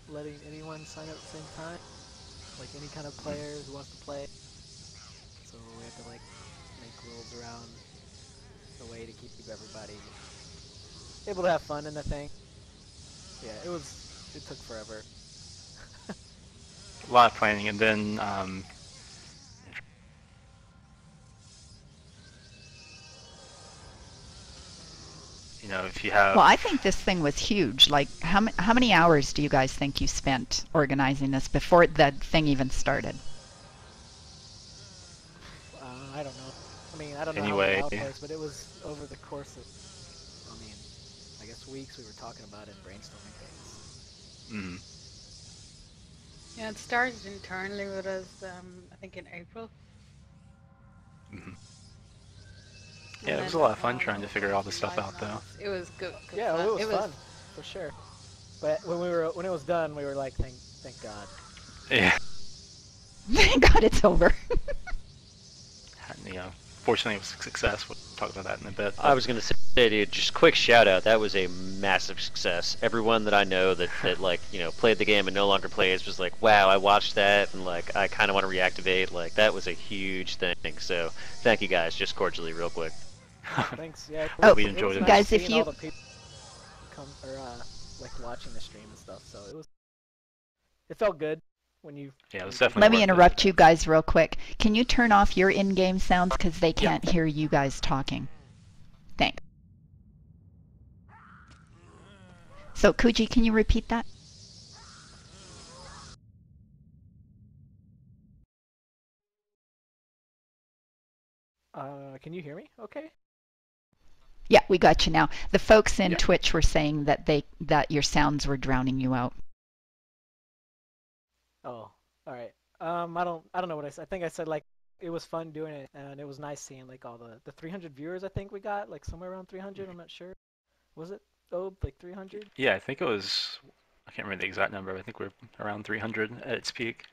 B: letting anyone sign up at the same time, like any kind of player who wants to play. So we have to like make rules around the way to keep everybody able to have fun in the thing. Yeah, it took forever.
E: A lot of planning, and then you know, if you have.
A: Well, I think this thing was huge. Like, how many hours do you guys think you spent organizing this before the thing even started?
B: I don't know. I mean, I don't know how many
E: Anyway,
B: hours, but it was over the course of, I mean, I guess weeks we were talking about it, brainstorming things.
E: mm,
D: Yeah, it started internally with us, I think in April.
E: mm. Yeah,
D: And
E: it was
D: then
E: a lot of fun trying to figure all this stuff
D: live
E: out,
D: and all
E: though.
D: this. It was good
B: Yeah,
D: fun.
B: it was fun, for sure. But when it was done, we were like, thank God.
E: Yeah.
A: Thank God it's over.
E: And, you know, fortunately it was a success. We'll talk about that in a bit.
C: I was gonna say, dude, just quick shout out. That was a massive success. Everyone that I know that like played the game and no longer plays was like, wow, I watched that and like I kind of want to reactivate. Like that was a huge thing. So thank you guys, just cordially, real quick.
B: Thanks. Yeah, it
A: Oh,
B: was,
E: we
B: it
E: enjoyed
B: was
E: it.
B: nice
A: guys, if
B: seeing
A: you
B: all the people come or like watching the stream and stuff. So it felt good when you.
E: Yeah, it was
B: when
E: definitely
A: let me
E: worth it.
A: interrupt you guys real quick. Can you turn off your in-game sounds because they can't hear you guys talking? Thanks. So, Kuji, can you repeat that?
B: Can you hear me? Okay.
A: Yeah, we got you now. The folks in
E: Yeah.
A: Twitch were saying that your sounds were drowning you out.
B: Oh, all right. I don't know what I said. I think I said like it was fun doing it, and it was nice seeing like all the 300 viewers. I think we got like somewhere around 300. I'm not sure. Was it? Oh, like 300?
E: Yeah, I think it was. I can't remember the exact number. But I think we're around 300 at its peak.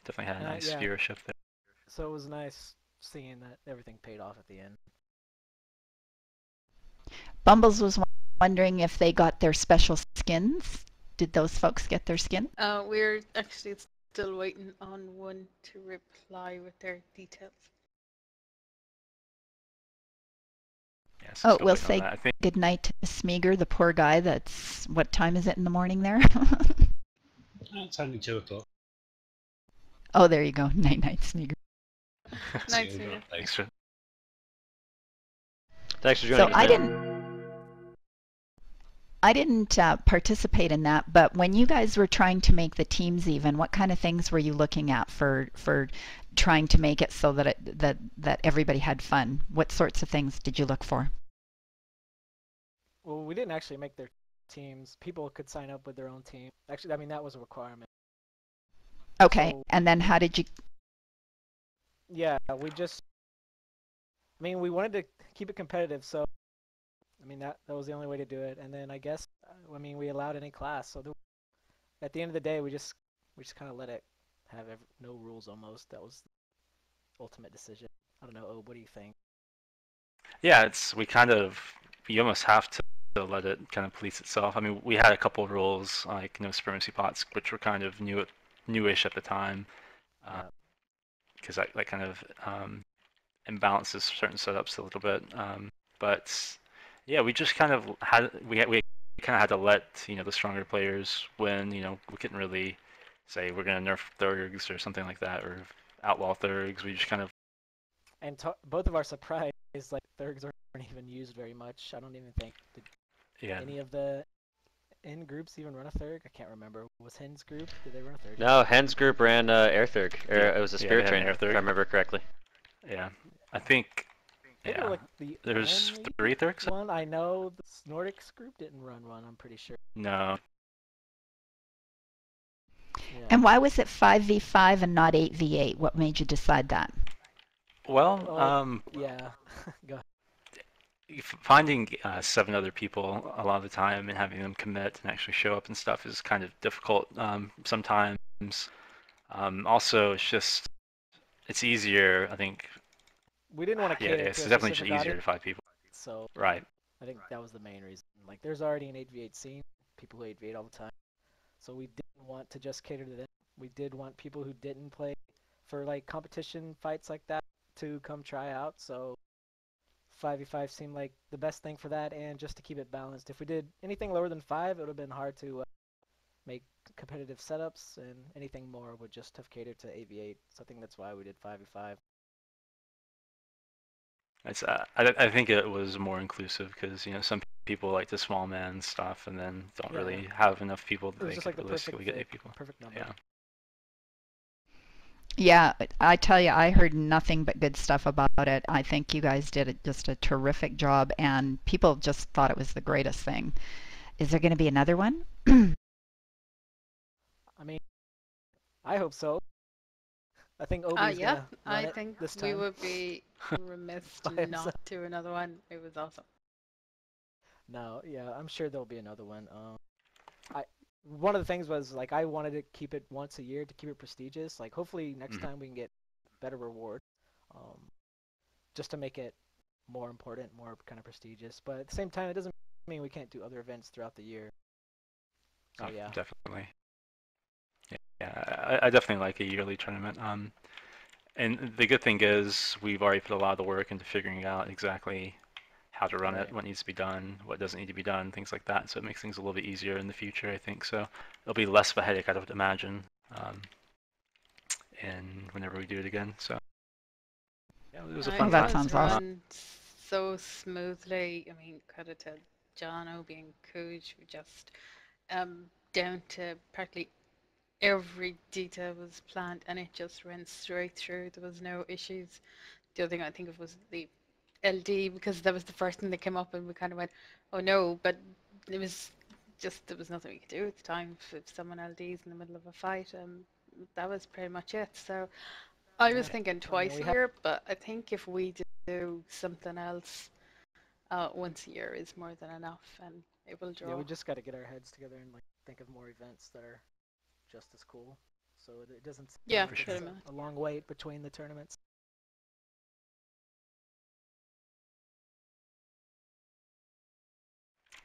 E: Definitely had a nice
B: Yeah.
E: viewership there.
B: So it was nice seeing that everything paid off at the end.
A: Bumbles was wondering if they got their special skins. Did those folks get their skin?
D: We're actually still waiting on one to reply with their details.
E: Yeah,
A: Oh,
E: still
A: we'll
E: waiting on
A: say
E: that. I think.
A: good night to Smeagol, the poor guy. That's what time is it in the morning there?
F: It's only 2 o'clock.
A: Oh, there you go. Night, night, Smeagol.
D: Night,
F: So,
D: Smeagol.
E: Thanks for.
C: Thanks for
A: So
C: joining us,
A: I
C: man.
A: didn't participate in that, but when you guys were trying to make the teams even, what kind of things were you looking at for trying to make it so that that everybody had fun? What sorts of things did you look for?
B: Well, we didn't actually make their teams. People could sign up with their own team. Actually, I mean that was a requirement.
A: Okay,
B: So,
A: and then how did you?
B: yeah, we just. I mean, we wanted to keep it competitive, so. I mean that was the only way to do it, and then I guess I mean we allowed any class. So at the end of the day, we just kind of let it have no rules almost. That was the ultimate decision. I don't know. Oh, what do you think?
E: Yeah, you almost have to let it kind of police itself. I mean, we had a couple of rules like no supremacy pots, which were kind of newish at the time,
B: Yeah.
E: because that kind of imbalances certain setups a little bit. But yeah, we just kind of we kind of had to let the stronger players win. We couldn't really say we're gonna nerf Thurgs or something like that or outlaw Thurgs. We just kind of.
B: And both of our surprise, like Thurgs aren't even used very much. I don't even think
E: Yeah.
B: any of the in groups even run a Thurg. I can't remember. Was Hen's group? Did they run a Thurg?
C: No, Hen's group ran Air Thurg.
E: Yeah.
C: It was a
E: Yeah,
C: Spirit
E: they had an
C: Train,
E: Air
C: if
E: Thurg.
C: I remember correctly.
E: Yeah, I think.
B: I think they
E: Yeah,
B: were like the
E: there's
B: only
E: 3 Thurgs.
B: one I know. The Nordics group didn't run one. I'm pretty sure.
E: No.
B: Yeah.
A: And why was it 5v5 and not 8v8? What made you decide that?
E: Well,
B: Yeah. Go ahead.
E: finding 7 other people a lot of the time and having them commit and actually show up and stuff is kind of difficult sometimes. Also, it's easier, I think.
B: We didn't want to
E: Yeah,
B: cater
E: it's
B: to a
E: definitely just
B: specific
E: easier to
B: audience,
E: find people.
B: so
E: Right.
B: I think that was the main reason. Like, there's already an 8v8 scene, people who 8v8 all the time. So we didn't want to just cater to them. We did want people who didn't play for like competition fights like that to come try out. So 5v5 seemed like the best thing for that, and just to keep it balanced. If we did anything lower than 5, it would have been hard to make competitive setups, and anything more would just have catered to 8v8. So I think that's why we did 5v5.
E: It's I think it was more inclusive because some people like the small man stuff and then don't
B: Yeah,
E: really have enough people that
B: it was
E: they
B: just
E: could
B: like the
E: realistically
B: perfect
E: get 8
B: fit,
E: people.
B: perfect number.
E: Yeah.
A: Yeah, I tell you, I heard nothing but good stuff about it. I think you guys did just a terrific job, and people just thought it was the greatest thing. Is there going to be another one?
B: I mean, I hope so. I think Obi's
D: Yeah,
B: gonna run
D: I
B: it
D: think
B: this
D: we
B: time
D: would be remiss
B: by
D: to
B: himself.
D: not do another one. It was awesome.
B: No, yeah, I'm sure there'll be another one. I one of the things was like I wanted to keep it once a year to keep it prestigious. Like hopefully next
E: Mhm.
B: time we can get better reward, um, just to make it more important, more kind of prestigious. But at the same time, it doesn't mean we can't do other events throughout the year. So
E: Oh,
B: yeah,
E: definitely. Yeah, I definitely like a yearly tournament. And the good thing is we've already put a lot of the work into figuring out exactly how to run it,
B: right.
E: what needs to be done, what doesn't need to be done, things like that. So it makes things a little bit easier in the future, I think. So it'll be less of a headache, I would imagine, and whenever we do it again. So yeah, it was a
D: I
A: Oh,
E: fun
D: think it
A: that
E: time.
D: was
A: sounds awesome.
D: run so smoothly. I mean, credit to Jono being coach, just down to practically every detail was planned and it just went straight through. There was no issues. The other thing I think of was the LD because that was the first thing that came up and we kind of went, oh no, but it was just there was nothing we could do at the time if someone LDs in the middle of a fight. That was pretty much it. So I was
B: Yeah,
D: thinking
B: I mean
D: twice
B: we
D: a
B: have
D: year, but I think if we do something else once a year is more than enough and it will
B: yeah
D: draw.
B: we just got to get our heads together and like think of more events that are just as cool. So it doesn't seem
D: Yeah,
B: like
E: For
B: it's
E: sure.
D: pretty much.
B: a long wait between the tournaments.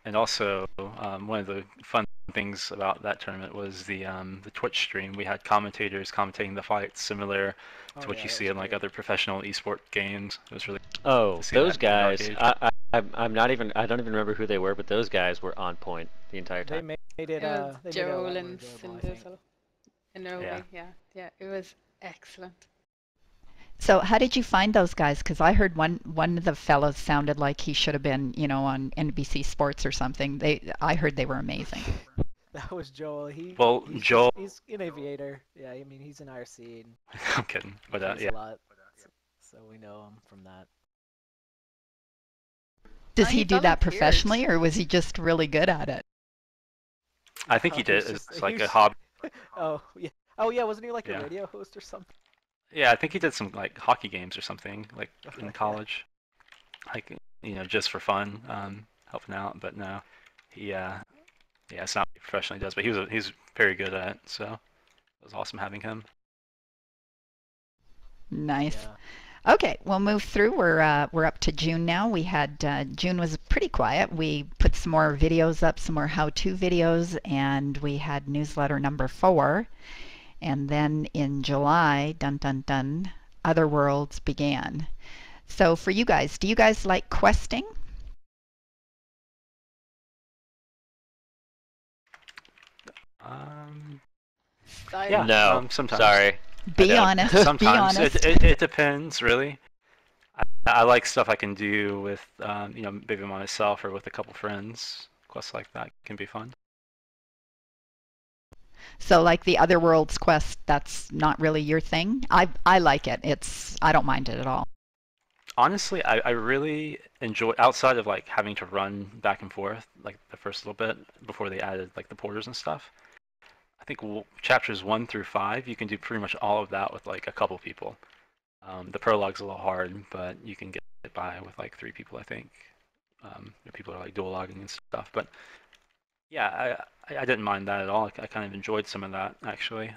E: And also, one of the fun things about that tournament was the Twitch stream. We had commentators commentating the fights, similar
B: Oh
E: to what
B: yeah,
E: you
B: that
E: see
B: was
E: in like
B: great.
E: other professional esport games. It was really to
C: Oh,
E: see
C: those
E: that in Dark
C: guys.
E: Age.
C: I'm not even. I don't even remember who they were, but those guys were on point the entire
B: They
C: time.
B: made
D: It was
B: it a
D: Joel
B: lot more
D: and
B: enjoyable, I think.
D: Cinderella and
E: Yeah.
D: Obi. Yeah, yeah, it was excellent.
A: So how did you find those guys? Because I heard one of the fellows sounded like he should have been, on NBC Sports or something. I heard they were amazing.
B: That was Joel.
E: Well, Joel,
B: He's an aviator. Yeah, I mean he's in IRC and
E: I'm kidding, but
B: plays
E: yeah,
B: a lot, so we know him from that.
A: Does
D: He
A: he do that
D: volunteered.
A: professionally, or was he just really good at it?
E: I think he did.
B: He's just
E: It's like a
B: he's
E: hobby.
B: oh yeah, wasn't he like a
E: Yeah,
B: radio host or something?
E: yeah. I think he did some like hockey games or something like in
B: Yeah.
E: college, like just for fun, helping out. But no, he yeah, it's not what he professionally does, but he's very good at it. So it was awesome having him.
A: Nice.
B: Yeah.
A: Okay, we'll move through. We're up to June now. We had June was pretty quiet. We put some more videos up, some more how-to videos, and we had newsletter number 4. And then in July, dun dun dun, Other Worlds began. So for you guys, do you guys like questing?
E: Um, yeah,
D: Silence.
C: No,
E: sometimes.
C: sorry, I
A: Be
C: don't.
A: honest. Be
E: Sometimes
A: honest.
E: it depends really. I like stuff I can do with maybe myself or with a couple friends. Quests like that can be fun.
A: So like the Other Worlds quest, that's not really your thing. I like it. I don't mind it at all.
E: Honestly, I really enjoy outside of like having to run back and forth like the first little bit before they added like the porters and stuff. I think chapters 1 through 5 you can do pretty much all of that with like a couple people. The prologue's a little hard, but you can get by with like 3 people, I think. People are like dual logging and stuff, but yeah, I didn't mind that at all. I kind of enjoyed some of that actually.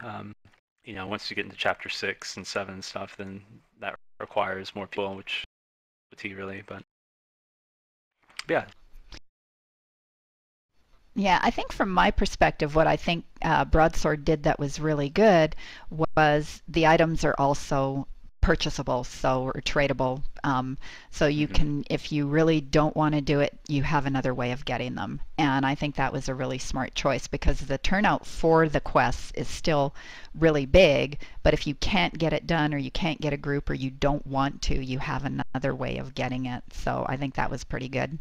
E: Once you get into chapter 6 and 7 and stuff, then that requires more people, which fatigue really. But yeah,
A: Yeah, I think from my perspective, what I think Broadsword did that was really good was the items are also purchasable, so or tradable. So you
E: Hmm.
A: can, if you really don't want to do it, you have another way of getting them. And I think that was a really smart choice because the turnout for the quests is still really big. But if you can't get it done, or you can't get a group, or you don't want to, you have another way of getting it. So I think that was pretty good.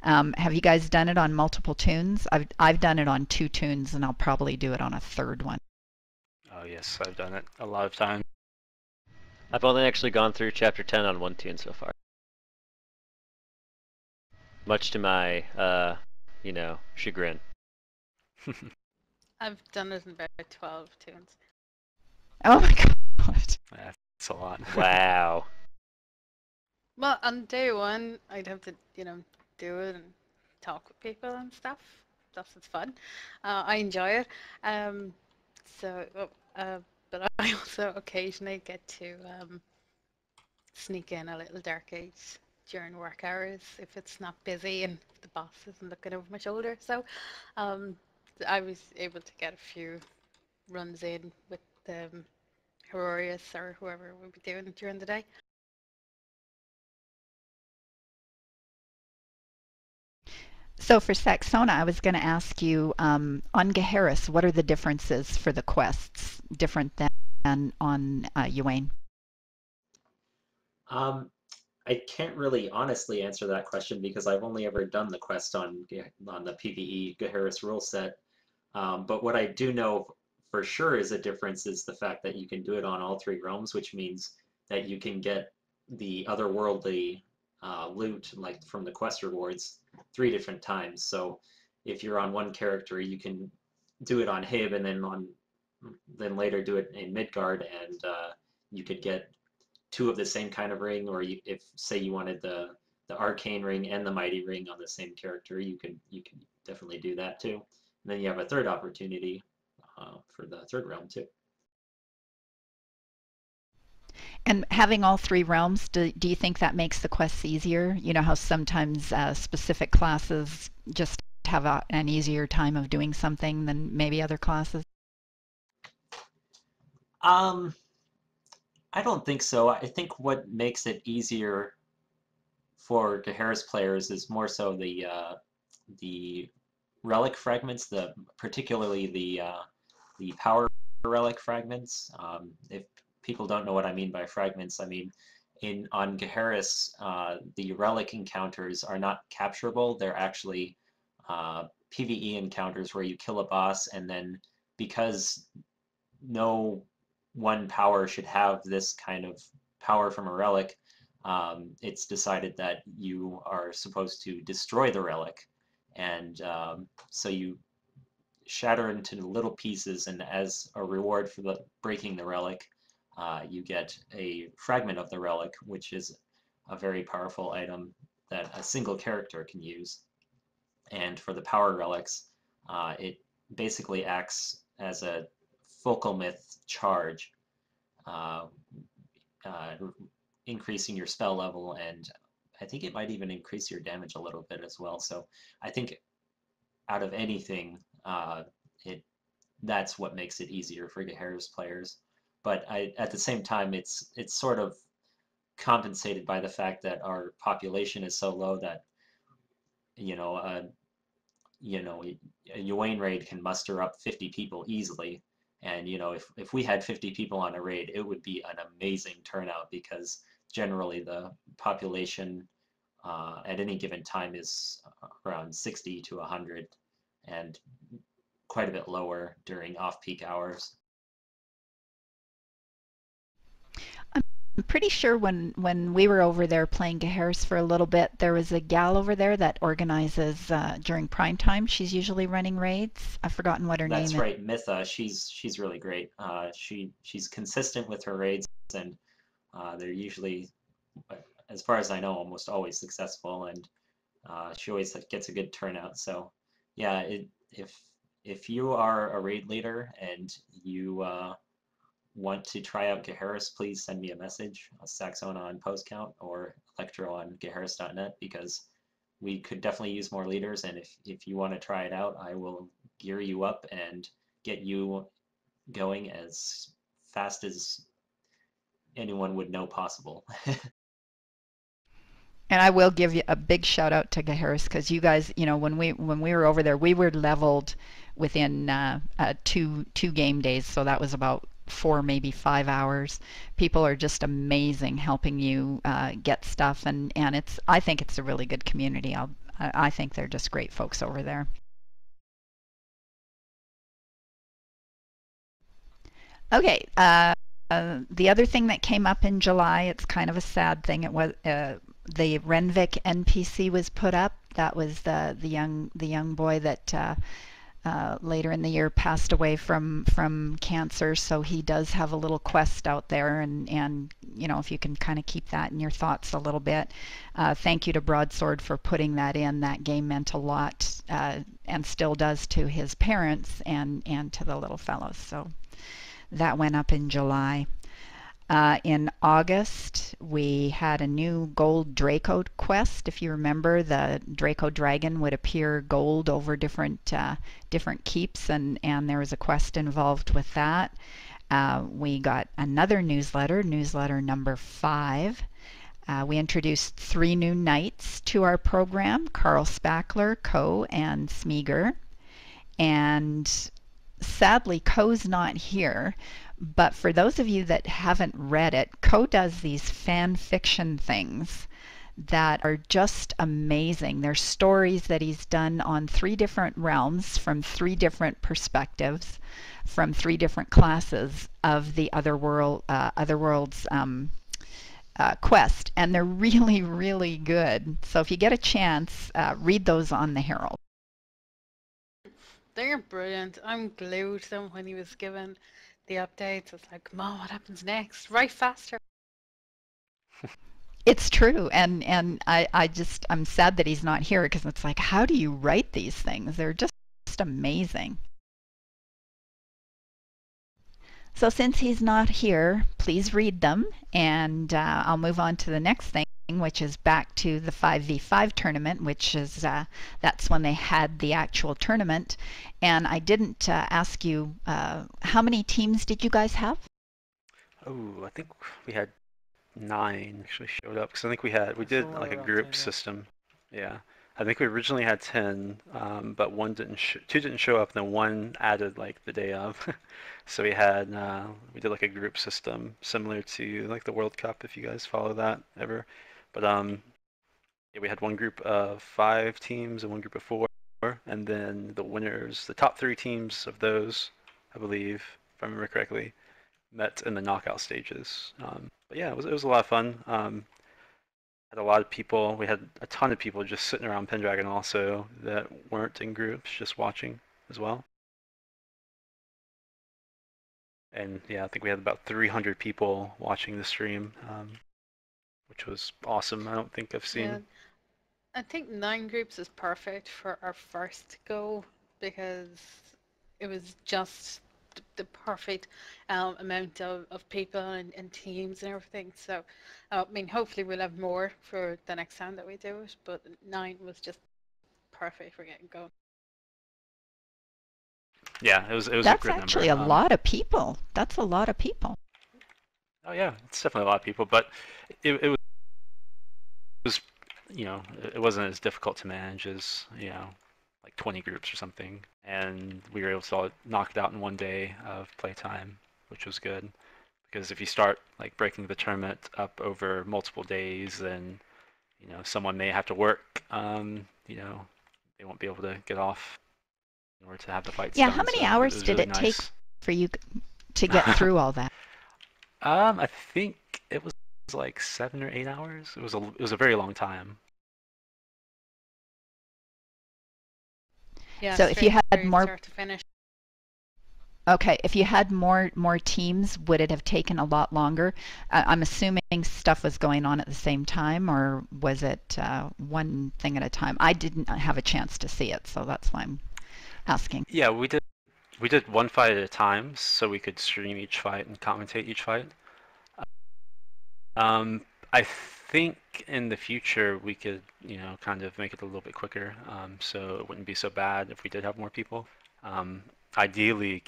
A: Have you guys done it on multiple tunes? I've done it on 2 tunes, and I'll probably do it on a third one.
E: Oh yes, I've done it a lot of times.
C: I've only actually gone through chapter 10 on 1 tune so far. Much to my, chagrin.
D: I've done it in about 12 tunes.
A: Oh my god.
E: That's a lot.
C: Wow.
D: Well, on day one, I'd have to, do it and talk with people and stuff. That's it's fun. I enjoy it. Um, so, but I also occasionally get to sneak in a little dark age during work hours if it's not busy and the boss isn't looking over my shoulder. So, um, I was able to get a few runs in with Hororius or whoever we'll be doing during the day.
A: So for Saxona, I was going to ask you on Geharis, what are the differences for the quests different than on Yuane?
G: Um, I can't really honestly answer that question because I've only ever done the quest on the PvE Geharis rule set. But what I do know for sure is a difference is the fact that you can do it on all 3 realms, which means that you can get the otherworldly loot, like from the quest rewards, 3 different times. So if you're on one character, you can do it on Hib, and then later do it in Midgard, and you could get 2 of the same kind of ring, or if say you wanted the arcane ring and the mighty ring on the same character, you can definitely do that too. And then you have a third opportunity for the third realm too.
A: And having all 3 realms, do you think that makes the quests easier? You know how sometimes specific classes just have an easier time of doing something than maybe other classes?
G: Um, I don't think so. I think what makes it easier for Geharis players is more so the relic fragments, particularly the power relic fragments. If people don't know what I mean by fragments, I mean on Geharis, the relic encounters are not capturable. They're actually PvE encounters where you kill a boss, and then because no one power should have this kind of power from a relic, it's decided that you are supposed to destroy the relic. And so you shatter into little pieces, and as a reward for breaking the relic, you get a fragment of the relic, which is a very powerful item that a single character can use. And for the power relics, it basically acts as a focal myth charge, uh, uh, increasing your spell level, and I think it might even increase your damage a little bit as well. So I think out of anything, it that's what makes it easier for Geharis players. But at the same time, it's sort of compensated by the fact that our population is so low that you know uh, a Yuane raid can muster up 50 people easily. And if we had 50 people on a raid, it would be an amazing turnout because generally the population at any given time is around 60 to 100, and quite a bit lower during off-peak hours.
A: I'm pretty sure when we were over there playing Geharis for a little bit, there was a gal over there that organizes during prime time. She's usually running raids. I've forgotten what her name
G: That's
A: is.
G: right, Mytha. She's really great. She's consistent with her raids, and they're usually, as far as I know, almost always successful, and she always gets a good turnout. So, yeah, if you are a raid leader and you want to try out Geharis, please send me a message, Saxona on Postcount or Electro on Geharis.net, because we could definitely use more leaders. And if you want to try it out, I will gear you up and get you going as fast as anyone would know possible.
A: And I will give you a big shout out to Harris, because you guys, when we were over there, we were leveled within two game days, so that was about 4, maybe 5 hours. People are just amazing, helping you get stuff, and I think it's a really good community. I think they're just great folks over there. Okay. The other thing that came up in July, it's kind of a sad thing. It was the Renvik NPC was put up. That was the young boy that later in the year passed away from cancer. So he does have a little quest out there, and if you can kind of keep that in your thoughts a little bit. Thank you to Broadsword for putting that in. That game meant a lot, and still does, to his parents and to the little fellows. So that went up in July. In August, we had a new gold Draco quest. If you remember, the Draco dragon would appear gold over different keeps, and there was a quest involved with that. We got another newsletter number 5. We introduced 3 new knights to our program: Carl Spackler, Ko, and Smeagol. And sadly, Ko's not here, but for those of you that haven't read it, Ko does these fan fiction things that are just amazing. They're stories that he's done on 3 different realms, from 3 different perspectives, from 3 different classes of the Otherworld's quest, and they're really, really good. So if you get a chance, read those on the Herald.
D: They're brilliant. I'm glued to them when he was given the updates. It's like, come on, what happens next? Write faster.
A: It's true, and I'm sad that he's not here, because it's like, how do you write these things? They're just amazing. So since he's not here, please read them, and I'll move on to the next thing, which is back to the 5v5 tournament, which is that's when they had the actual tournament. And I didn't ask you, how many teams did you guys have?
E: Oh, I think we had 9 actually showed up, because I think we did like a group
B: 10, yeah.
E: system. Yeah, I think we originally had 10, but 2 didn't show up, and then 1 added like the day of. So we did like a group system similar to like the World Cup, if you guys follow that ever. But yeah, we had 1 group of 5 teams and 1 group of 4, and then the winners, the top 3 teams of those, I believe, if I remember correctly, met in the knockout stages. But yeah, it was a lot of fun. Had a lot of people. We had a ton of people just sitting around Pendragon also that weren't in groups, just watching as well. And yeah, I think we had about 300 people watching the stream, which was awesome. I don't think I've seen.
D: Yeah, I think 9 groups is perfect for our first go, because it was just the perfect amount of people and teams and everything. So, I mean, hopefully we'll have more for the next time that we do it, but 9 was just perfect for getting going.
E: Yeah, it was a great
A: That's
E: number.
A: actually a lot of people. That's a lot of people.
E: Oh yeah, it's definitely a lot of people, but it was, it wasn't as difficult to manage as, like 20 groups or something, and we were able to knock it out in 1 day of playtime, which was good. Because if you start like breaking the tournament up over multiple days, then someone may have to work. They won't be able to get off in order to have the fights done.
A: How many
E: So
A: hours did
E: really
A: it take
E: nice.
A: for you to get through all that?
E: I think it was like 7 or 8 hours. It was a very long time.
D: Yeah,
A: So if you
D: straight
A: had
D: through
A: more,
D: start to finish.
A: okay, if you had more teams, would it have taken a lot longer? I'm assuming stuff was going on at the same time, or was it one thing at a time? I didn't have a chance to see it, so that's why I'm asking.
E: Yeah, we did 1 fight at a time, so we could stream each fight and commentate each fight. I think in the future we could, kind of make it a little bit quicker, so it wouldn't be so bad if we did have more people. Ideally,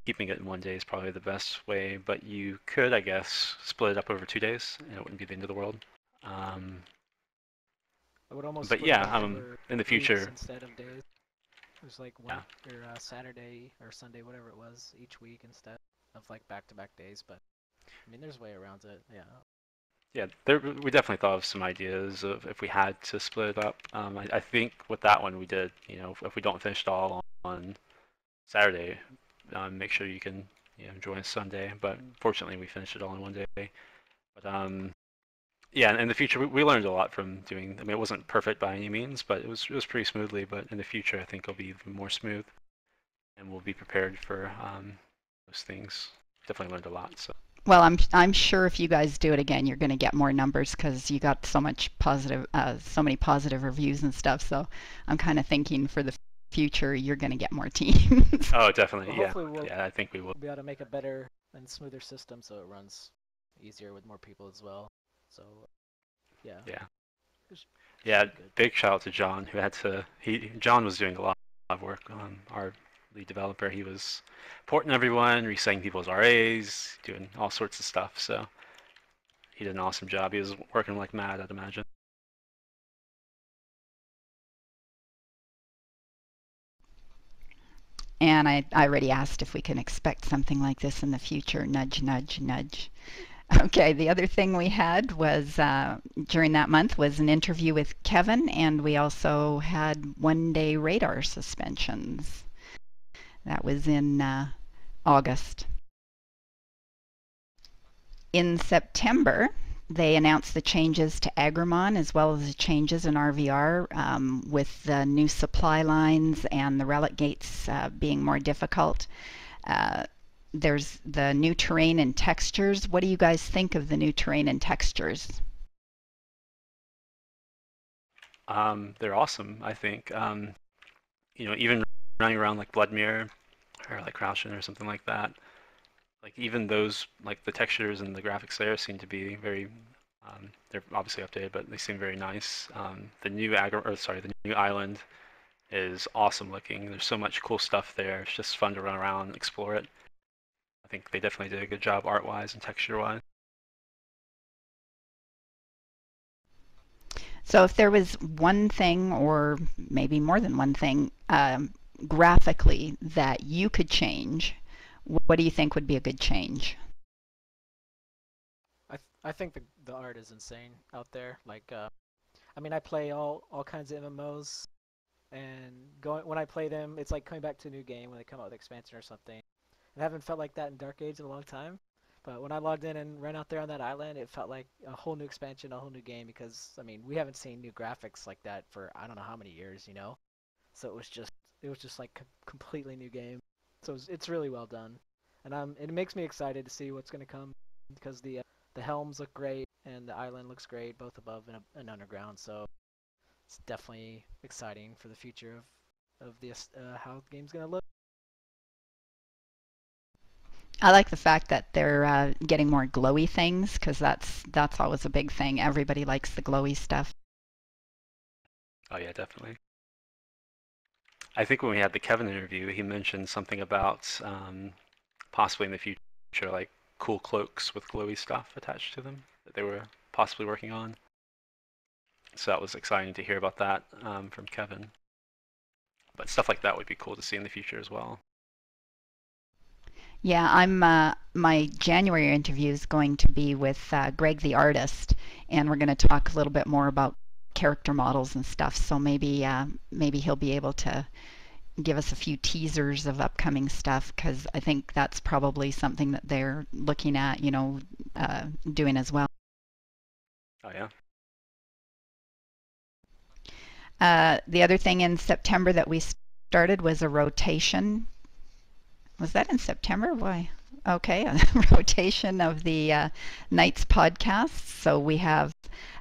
E: keeping it in one day is probably the best way, but you could, I guess, split it up over 2 days, and it wouldn't be the end of the world.
B: I would almost
E: But
B: split it
E: yeah,
B: up over
E: in the
B: weeks
E: future,
B: instead of days. It was like one
E: yeah,
B: or Saturday or Sunday, whatever it was, each week instead of like back-to-back days. But I mean, there's a way around it. Yeah.
E: yeah, we definitely thought of some ideas of if we had to split it up. I think with that one we did, if we don't finish it all on Saturday, make sure you can, join us Sunday. But fortunately, we finished it all in one day. But yeah, in the future, we learned a lot from doing. I mean, it wasn't perfect by any means, but it was pretty smoothly. But in the future, I think it'll be even more smooth, and we'll be prepared for those things. Definitely learned a lot. So.
A: Well, I'm sure if you guys do it again, you're going to get more numbers because you got so many positive reviews and stuff. So I'm kind of thinking for the future, you're going to get more teams.
E: Oh, definitely.
B: Well,
E: Yeah.
B: hopefully
E: Yeah, I think we will.
B: we'll be able to make a better and smoother system so it runs easier with more people as well. So yeah.
E: Yeah.
B: It should
E: Yeah.
B: be good.
E: Big shout out to John, who had to. John was doing a lot of work. Our lead developer, he was porting everyone, resetting people's RAs, doing all sorts of stuff. So he did an awesome job. He was working like mad, I'd imagine.
A: And I already asked if we can expect something like this in the future. Nudge, nudge, nudge. Okay, the other thing we had was during that month was an interview with Kevin, and we also had one-day radar suspensions. That was in August. In September, they announced the changes to Agrimon as well as the changes in RVR with the new supply lines and the relic gates being more difficult. There's the new terrain and textures. What do you guys think of the new terrain and textures?
E: They're awesome, I think. Even running around like Bloodmere or like Crouchen or something like that, like even those, like the textures and the graphics there seem to be very, they're obviously updated, but they seem very nice. The new island is awesome looking. There's so much cool stuff there. It's just fun to run around and explore it. I think they definitely did a good job art-wise and texture-wise.
A: So if there was one thing, or maybe more than one thing, graphically that you could change, what do you think would be a good change?
B: I think the art is insane out there. Like I mean, I play all kinds of MMOs, and when I play them, it's like coming back to a new game when they come out with expansion or something. I haven't felt like that in Dark Age in a long time. But when I logged in and ran out there on that island, it felt like a whole new expansion, a whole new game. Because I mean, we haven't seen new graphics like that for I don't know how many years, So it was just like completely new game. So it's really well done, and it makes me excited to see what's gonna come because the helms look great and the island looks great, both above and underground. So it's definitely exciting for the future of this how the game's gonna look.
A: I like the fact that they're getting more glowy things because that's always a big thing. Everybody likes the glowy stuff.
E: Oh yeah, definitely. I think when we had the Kevin interview, he mentioned something about possibly in the future, like cool cloaks with glowy stuff attached to them that they were possibly working on. So that was exciting to hear about that from Kevin. But stuff like that would be cool to see in the future as well.
A: Yeah, my January interview is going to be with Greg the artist, and we're going to talk a little bit more about character models and stuff. So maybe he'll be able to give us a few teasers of upcoming stuff because I think that's probably something that they're looking at, doing as well.
E: Oh yeah.
A: The other thing in September that we started was a rotation. Was that in September? Why? Okay, a rotation of the Knights podcasts. So we have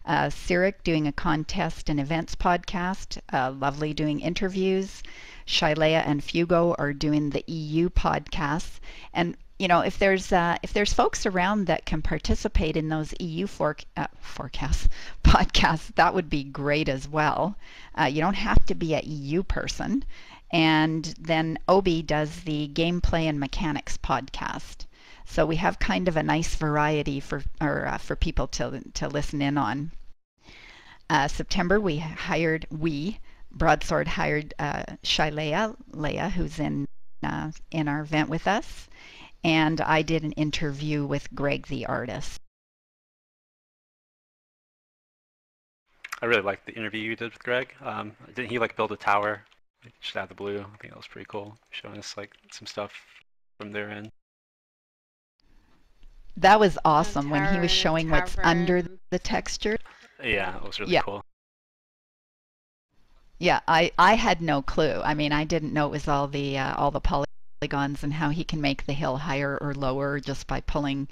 A: Cyric doing a contest and events podcast, Lovely doing interviews, Shilea and Fugo are doing the EU podcasts, and you know, if there's folks around that can participate in those EU forecasts podcasts, that would be great as well. You don't have to be a EU person. And then Obi does the gameplay and mechanics podcast. So we have kind of a nice variety for people to listen in on. September Broadsword hired Leia, who's in our event with us, and I did an interview with Greg the artist.
E: I really liked the interview you did with Greg. Didn't he like build a tower just out of the blue? I think that was pretty cool, showing us like some stuff from their end.
A: That was awesome when he was showing what's under the texture.
E: Yeah, it was really cool.
A: Yeah, I had no clue. I mean, I didn't know it was all the polygons and how he can make the hill higher or lower just by pulling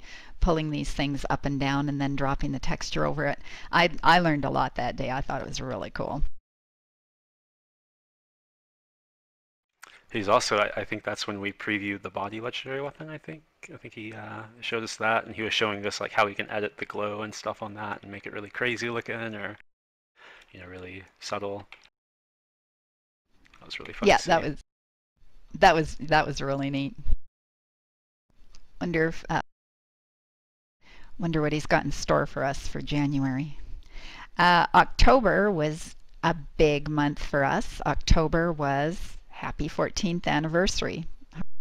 A: these things up and down and then dropping the texture over it. I learned a lot that day. I thought it was really cool.
E: He's also, I think that's when we previewed the body legendary weapon, I think he showed us that, and he was showing us like how we can edit the glow and stuff on that and make it really crazy looking or, you know, really subtle. That was really fun to see. That was really neat. Wonder
A: what he's got in store for us for January. October was a big month for us. October was happy 14th anniversary.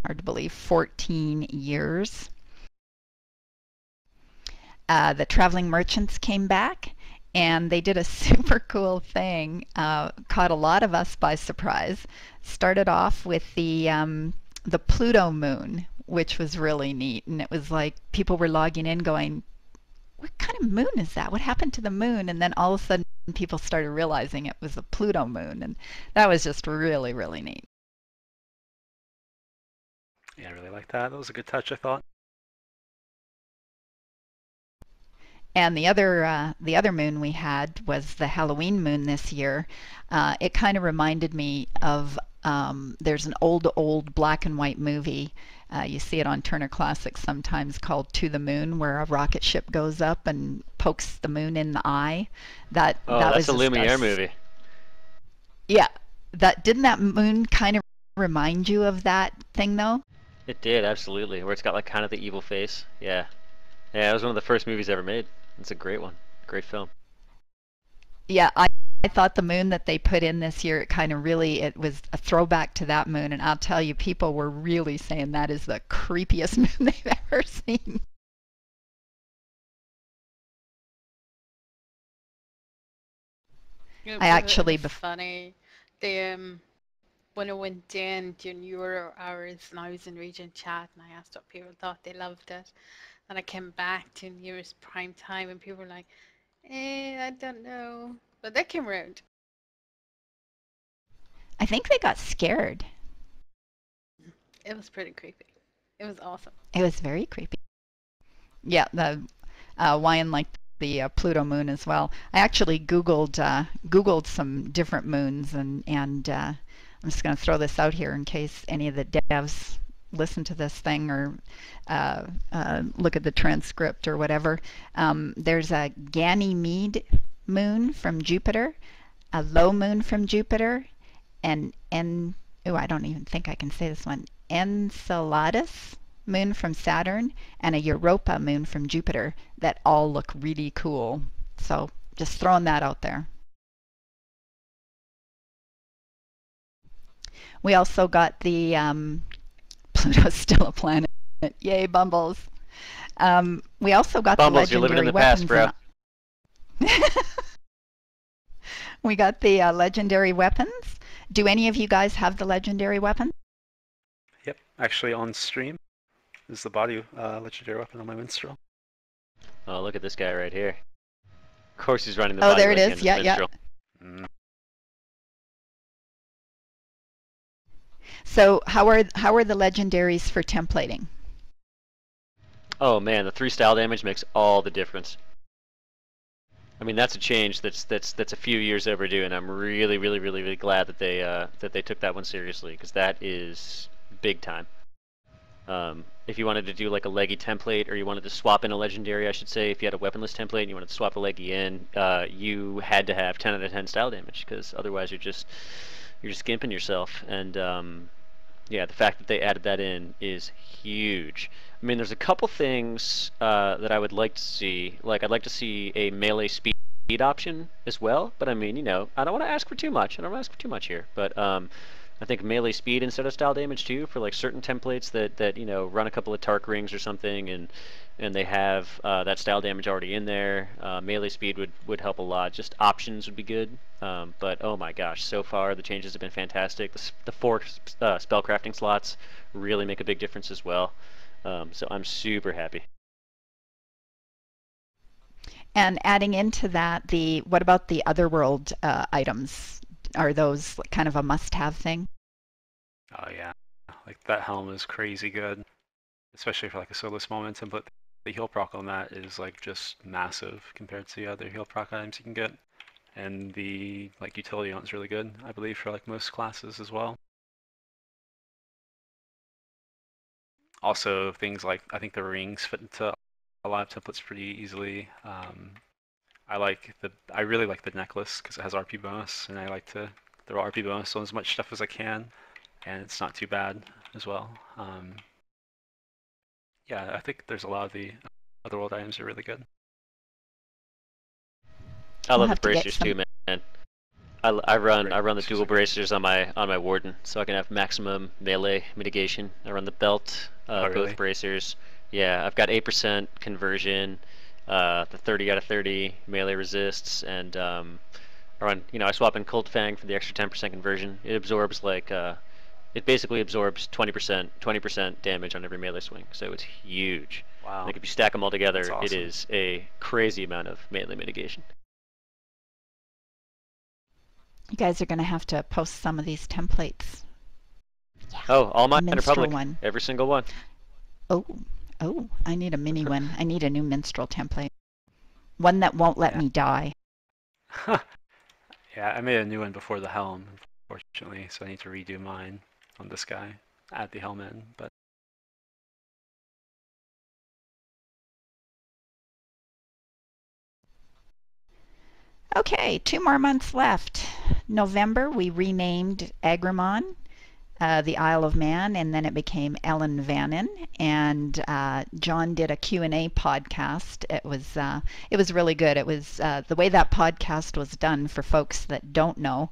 A: Hard to believe, 14 years. The Traveling Merchants came back, and they did a super cool thing. Caught a lot of us by surprise. Started off with the Pluto moon, which was really neat. And it was like people were logging in going, what kind of moon is that? What happened to the moon? And then all of a sudden people started realizing it was a Pluto moon. And that was just really, really neat.
E: Yeah, I really liked that. That was a good touch, I thought.
A: And the other moon we had was the Halloween moon this year. It kind of reminded me of there's an old black and white movie. You see it on Turner Classic sometimes, called To the Moon, where a rocket ship goes up and pokes the moon in the eye. That's
C: a Lumiere movie.
A: Yeah, didn't that moon kind of remind you of that thing though?
C: It did, absolutely. Where it's got like kind of the evil face. Yeah. Yeah, it was one of the first movies ever made. It's a great one. Great film.
A: Yeah, I thought the moon that they put in this year, it was a throwback to that moon, and I'll tell you, people were really saying that is the creepiest moon they've ever seen. I actually...
D: It was funny. They, when I went in during Euro hours and I was in region chat and I asked what people thought, they loved it. And I came back to nearest prime time and people were like, I don't know. But they came around.
A: I think they got scared.
D: It was pretty creepy. It was awesome.
A: It was very creepy. Yeah, the Wyan liked the Pluto moon as well. I actually Googled some different moons, and I'm just going to throw this out here in case any of the devs listen to this thing or look at the transcript or whatever. There's a Ganymede moon from Jupiter, a low moon from Jupiter, and I don't even think I can say this one, Enceladus moon from Saturn, and a Europa moon from Jupiter that all look really cool. So just throwing that out there. We also got the Pluto's still a planet. Yay, Bumbles. We also got
C: Bumbles,
A: the legendary weapons. You're living in the past, bro. We got the legendary weapons. Do any of you guys have the legendary weapon?
E: Yep, actually on stream is the body legendary weapon on my minstrel.
C: Oh, look at this guy right here. Of course he's running the body.
A: Oh, there it is. Yeah,
C: minstrel.
E: Mm.
A: So how are the legendaries for templating?
C: Oh man, the 3 style damage makes all the difference. I mean, that's a change that's a few years overdue, and I'm really glad that they took that one seriously, because that is big time. If you wanted to do like a leggy template, or you wanted to swap in a legendary, I should say, if you had a weaponless template and you wanted to swap a leggy in, you had to have 10 out of 10 style damage, because otherwise you're just skimping yourself. And yeah, the fact that they added that in is huge. I mean, there's a couple things that I would like to see. Like, I'd like to see a melee speed option as well. But I mean, you know, I don't want to ask for too much. I don't want to ask for too much here. But I think melee speed instead of style damage too, for like certain templates that you know, run a couple of Tark rings or something, and they have that style damage already in there. Melee speed would help a lot. Just options would be good. But oh my gosh, so far the changes have been fantastic. The 4 spellcrafting slots really make a big difference as well. So I'm super happy.
A: And adding into that, what about the otherworld items? Are those kind of a must-have thing?
E: Oh yeah, like that helm is crazy good, especially for like a soloist momentum. But the heal proc on that is like just massive compared to the other heal proc items you can get. And the like utility on is really good, I believe, for like most classes as well. Also, things like, I think the rings fit into a lot of templates pretty easily. I really like the necklace because it has RP bonus, and I like to throw RP bonus on as much stuff as I can, and it's not too bad as well. Yeah, I think there's a lot of the otherworld items are really good.
C: I
A: We'll
C: love the
A: have to get
C: bracers
A: some.
C: too, man. I run the
E: Bracers
C: dual
E: are good.
C: bracers on my warden, so I can have maximum melee mitigation. I run the belt,
E: Oh, really?
C: both bracers. Yeah, I've got 8% conversion, the 30 out of 30 melee resists, and I run, you know, I swap in Cold Fang for the extra 10% conversion. It absorbs like it basically absorbs 20% damage on every melee swing, so it's huge.
E: Wow.
C: Like if you stack them all together,
E: That's awesome.
C: it is a crazy amount of melee mitigation.
A: You guys are going to have to post some of these templates. Yeah.
C: Oh, all mine are
A: Minstrel
C: public.
A: one.
C: Every single one.
A: Oh, I need a mini one. I need a new minstrel template. One that won't let me die.
E: Yeah, I made a new one before the helm, unfortunately, so I need to redo mine on this guy. Add the helm in, but
A: Okay, 2 more months left. November, we renamed Agramon, the Isle of Man, and then it became Ellen Vannon. And John did a Q&A podcast. It was really good. It was the way that podcast was done, for folks that don't know.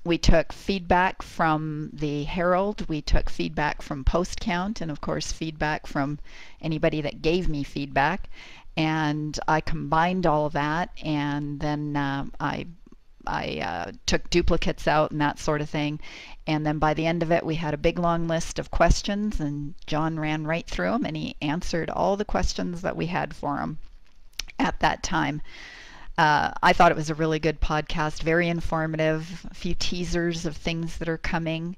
A: We took feedback from the Herald, we took feedback from Post Count, and of course feedback from anybody that gave me feedback. And I combined all of that, and then I took duplicates out and that sort of thing. And then by the end of it, we had a big long list of questions, and John ran right through them, and he answered all the questions that we had for him at that time. I thought it was a really good podcast, very informative, a few teasers of things that are coming.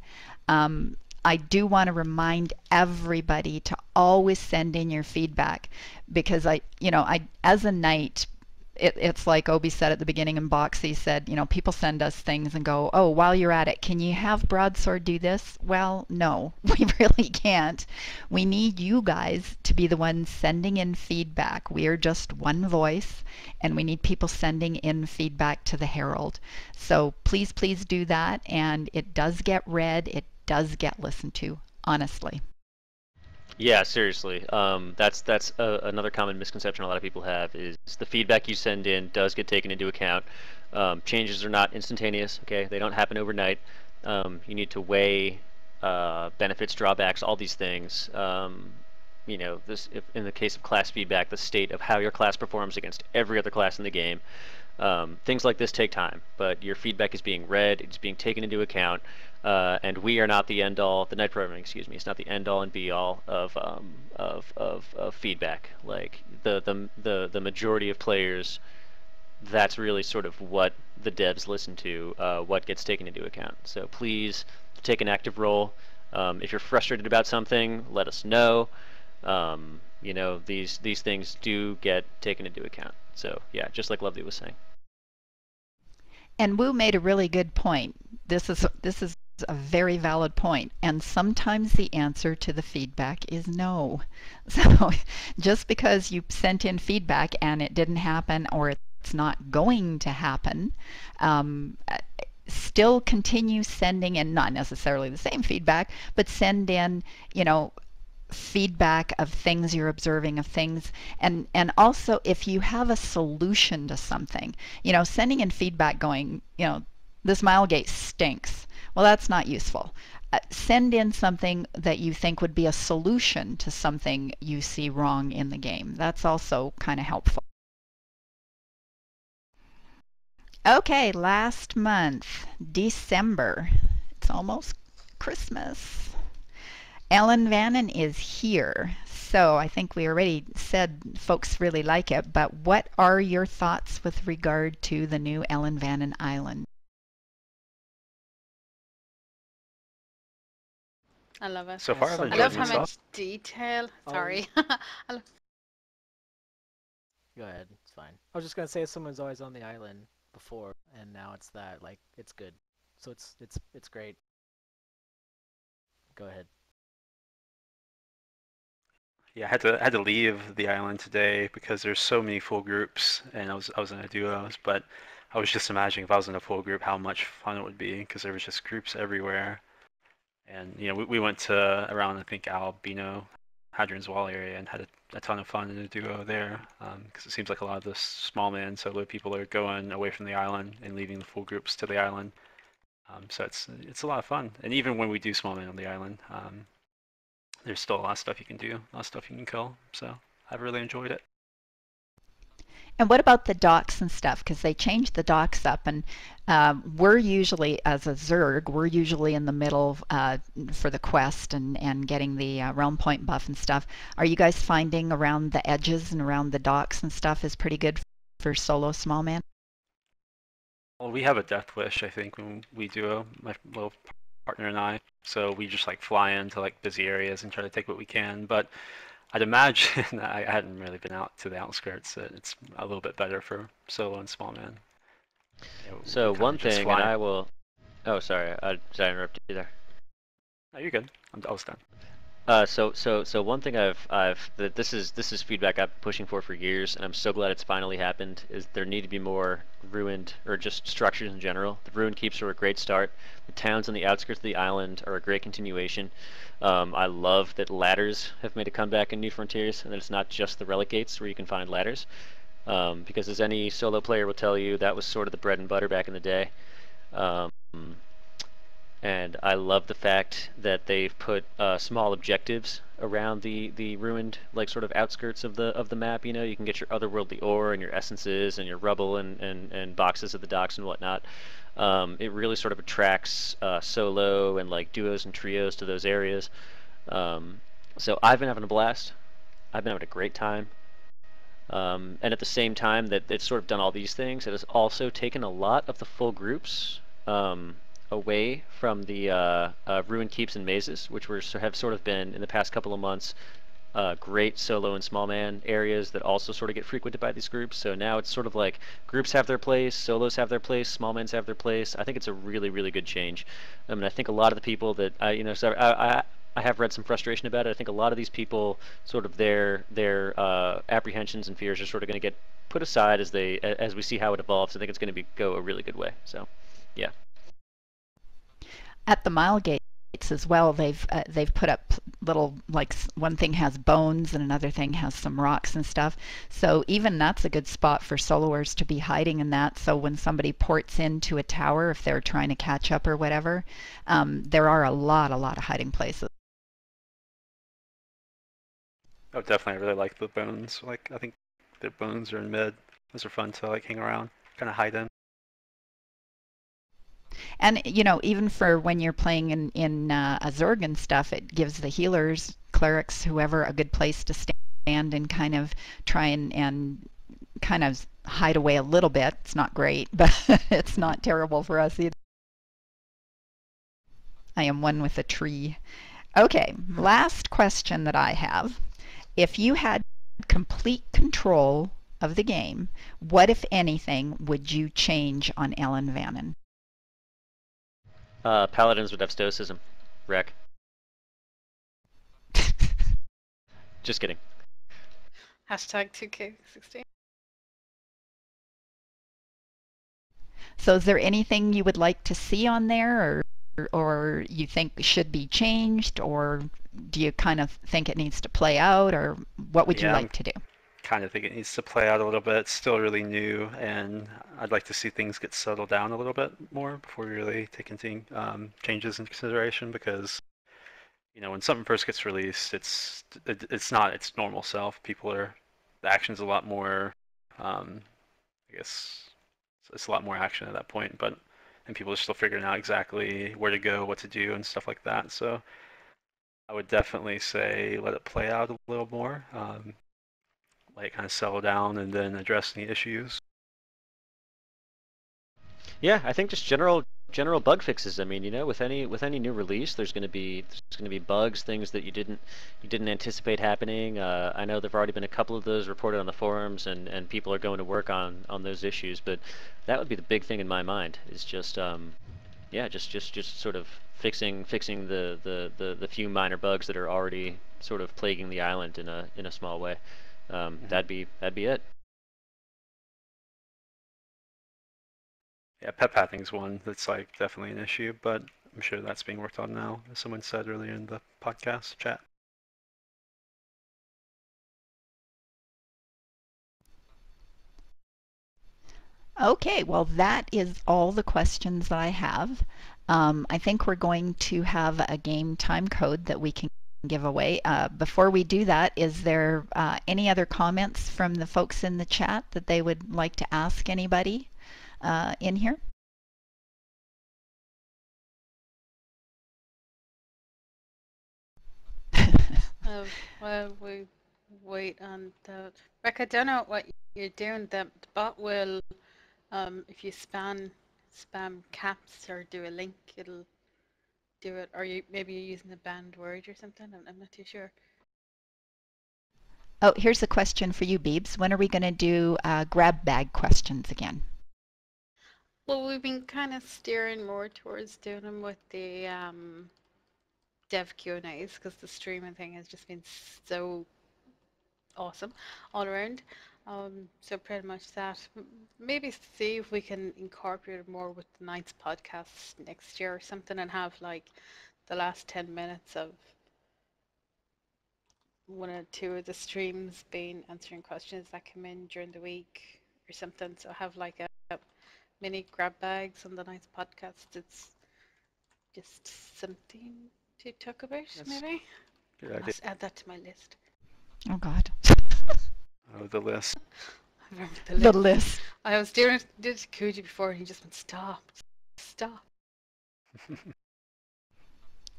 A: I do want to remind everybody to always send in your feedback, because as a knight, it's like Obi said at the beginning, and Boxy said, people send us things and go, oh, while you're at it, can you have Broadsword do this? Well, no, we really can't. We need you guys to be the ones sending in feedback. We are just one voice, and we need people sending in feedback to the Herald. So please, please do that, and it does get read. It does get listened to, honestly.
C: Yeah, seriously. That's another common misconception a lot of people have, is the feedback you send in does get taken into account. Changes are not instantaneous, okay? They don't happen overnight. You need to weigh benefits, drawbacks, all these things. If in the case of class feedback, the state of how your class performs against every other class in the game. Things like this take time, but your feedback is being read, it's being taken into account, and we are not the end all. The night programming, excuse me, it's not the end all and be all of feedback. Like the majority of players, that's really sort of what the devs listen to, what gets taken into account. So please take an active role. If you're frustrated about something, let us know. These things do get taken into account. So yeah, just like Lovely was saying.
A: And Wu made a really good point. This is a very valid point, and sometimes the answer to the feedback is no. So just because you sent in feedback and it didn't happen or it's not going to happen, still continue sending in, not necessarily the same feedback, but send in, feedback of things you're observing, of things, and also if you have a solution to something, sending in feedback going, this mile gate stinks. Well, that's not useful. Send in something that you think would be a solution to something you see wrong in the game. That's also kind of helpful. Okay, last month, December. It's almost Christmas. Ellen Vannon is here. So I think we already said folks really like it, but what are your thoughts with regard to the new Ellen Vannon Island?
D: I love it.
E: So far, I've
D: I
E: enjoyed
D: love how
E: myself.
D: much detail.
B: Oh.
D: Sorry. I love
B: Go ahead, it's fine. I was just gonna say someone's always on the island before, and now it's that. Like, it's good. So it's great. Go ahead.
E: Yeah, I had to leave the island today because there's so many full groups, and I was in a duos, but I was just imagining if I was in a full group how much fun it would be because there was just groups everywhere. And we went to around, I think, Albino, Hadrian's Wall area and had a ton of fun in a duo there because it seems like a lot of the small man solo people are going away from the island and leaving the full groups to the island. So it's a lot of fun. And even when we do small man on the island, there's still a lot of stuff you can do, a lot of stuff you can kill. So I've really enjoyed it.
A: And what about the docks and stuff? Because they changed the docks up, and we're usually, as a Zerg, we're usually in the middle for the quest and getting the realm point buff and stuff. Are you guys finding around the edges and around the docks and stuff is pretty good for solo small man?
E: Well, we have a death wish, I think, when we duo, my little partner and I. So we just like fly into like busy areas and try to take what we can. But I'd imagine I hadn't really been out to the outskirts. It's a little bit better for solo and small man.
C: So one thing, and I will. Oh, sorry, did I interrupt you there?
E: No, you're good. I was done.
C: So one thing this is feedback I've been pushing for years, and I'm so glad it's finally happened. Is there need to be more ruined or just structures in general. The ruined keeps are a great start. The towns on the outskirts of the island are a great continuation. I love that ladders have made a comeback in New Frontiers, and that it's not just the relic gates where you can find ladders. Because as any solo player will tell you, that was sort of the bread and butter back in the day. And I love the fact that they've put small objectives around the ruined, like, sort of outskirts of the map. You can get your otherworldly ore and your essences and your rubble and boxes of the docks and whatnot. It really sort of attracts solo and like duos and trios to those areas. So I've been having a blast. I've been having a great time. And at the same time that it's sort of done all these things, it has also taken a lot of the full groups away from the ruined keeps and mazes, which have sort of been in the past couple of months great solo and small man areas that also sort of get frequented by these groups. So now it's sort of like groups have their place, solos have their place, small mans have their place. I think it's a really, really good change. I mean, I think a lot of the people that I have read some frustration about it. I think a lot of these people, sort of their apprehensions and fears are sort of going to get put aside as we see how it evolves. I think it's going to go a really good way. So, yeah.
A: At the mile gates as well, they've put up little, like, one thing has bones and another thing has some rocks and stuff. So even that's a good spot for soloers to be hiding in that. So when somebody ports into a tower, if they're trying to catch up or whatever, there are a lot of hiding places.
E: Oh, definitely. I really like the bones. Like, I think the bones are in mid. Those are fun to like hang around, kind of hide in.
A: And even for when you're playing in a Zerg and stuff, it gives the healers, clerics, whoever, a good place to stand and kind of try and kind of hide away a little bit. It's not great, but it's not terrible for us either. I am one with a tree. Okay, last question that I have. If you had complete control of the game, what, if anything, would you change on Ellen Vannon?
C: Paladins would have stoicism. Wreck. Just kidding.
D: Hashtag 2K16.
A: So is there anything you would like to see on there, or you think should be changed, or do you kind of think it needs to play out, or what would you
E: Yeah, I'm
A: like to do?
E: kind of think it needs to play out a little bit. It's still really new, and I'd like to see things get settled down a little bit more before we really take anything changes into consideration. Because when something first gets released, it's not its normal self. The action's a lot more. I guess it's a lot more action at that point, and people are still figuring out exactly where to go, what to do, and stuff like that. So I would definitely say let it play out a little more. Let it kind of settle down and then address any issues.
C: Yeah, I think just general bug fixes. I mean, with any new release, there's gonna be bugs, things that you didn't anticipate happening. I know there've already been a couple of those reported on the forums, and people are going to work on those issues. But that would be the big thing in my mind. Is just yeah, just sort of fixing the few minor bugs that are already sort of plaguing the island in a small way. That'd be it.
E: Yeah, pet pathing's one that's like definitely an issue, but I'm sure that's being worked on now, as someone said earlier in the podcast chat.
A: Okay, well, that is all the questions that I have. I think we're going to have a game time code that we can give away. Before we do that, is there any other comments from the folks in the chat that they would like to ask anybody in here?
D: While we wait on that, Rick, I don't know what you're doing. The bot will, if you spam caps or do a link, it'll do it. Or maybe you're using a banned word or something. I'm not too sure.
A: Oh, here's a question for you, Beebs. When are we going to do grab bag questions again?
D: Well, we've been kind of steering more towards doing them with the dev Q&As because the streaming thing has just been so awesome all around. So pretty much that. Maybe see if we can incorporate it more with the Night's podcast next year or something and have like the last 10 minutes of one or two of the streams being answering questions that come in during the week or something. So have like a mini grab bags on the Night's podcast. It's just something to talk about, maybe.
E: Good
D: I
E: idea.
D: must add that to my list.
A: Oh, God.
E: Oh, the list.
D: I remember
A: The list.
D: I was doing it, did it to Kuji before, and he just went, stop, stop.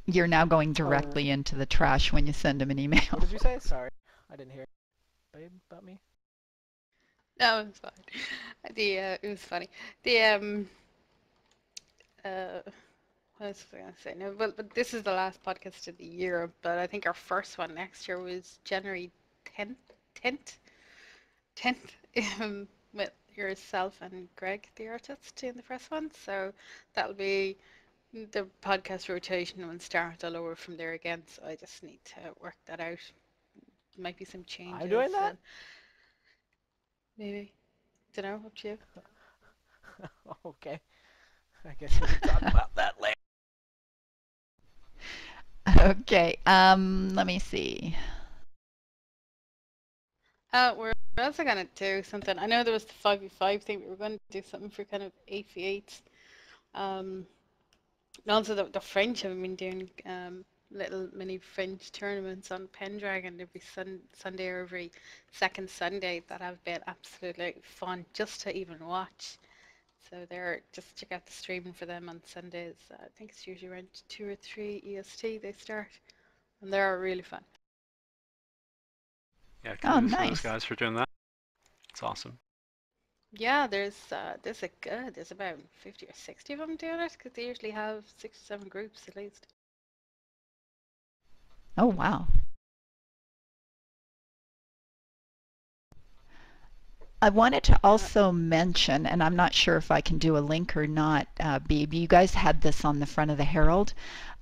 A: You're now going directly into the trash when you send him an email.
B: What did you say? Sorry, I didn't hear. Babe, about me?
D: No, it was fine. It was funny. What else was I gonna say? No, but this is the last podcast of the year. But I think our first one next year was January 10th, with yourself and Greg, the artist, doing the first one. So that'll be the podcast rotation will start all over from there again. So I just need to work that out. Might be some changes.
B: I'm doing that?
D: Maybe. Don't know. Up to you.
B: Okay. I guess we can talk about that later.
A: Okay, let me see.
D: We're also gonna do something. I know there was the 5v5 thing, but we're going to do something for kind of 8v8s. And also the French have been doing little mini French tournaments on Pendragon every Sunday or every second Sunday that have been absolutely fun just to even watch. So they're just check out the streaming for them on Sundays. I think it's usually around 2 or 3 EST they start, and they're really fun.
E: Yeah,
A: Oh,
E: kudos to those
A: nice.
E: guys for doing that. It's awesome.
D: Yeah, there's about 50 or 60 of them doing it because they usually have 6 or 7 groups at least.
A: Oh, wow. I wanted to also mention, and I'm not sure if I can do a link or not, Beeb, you guys had this on the front of the Herald.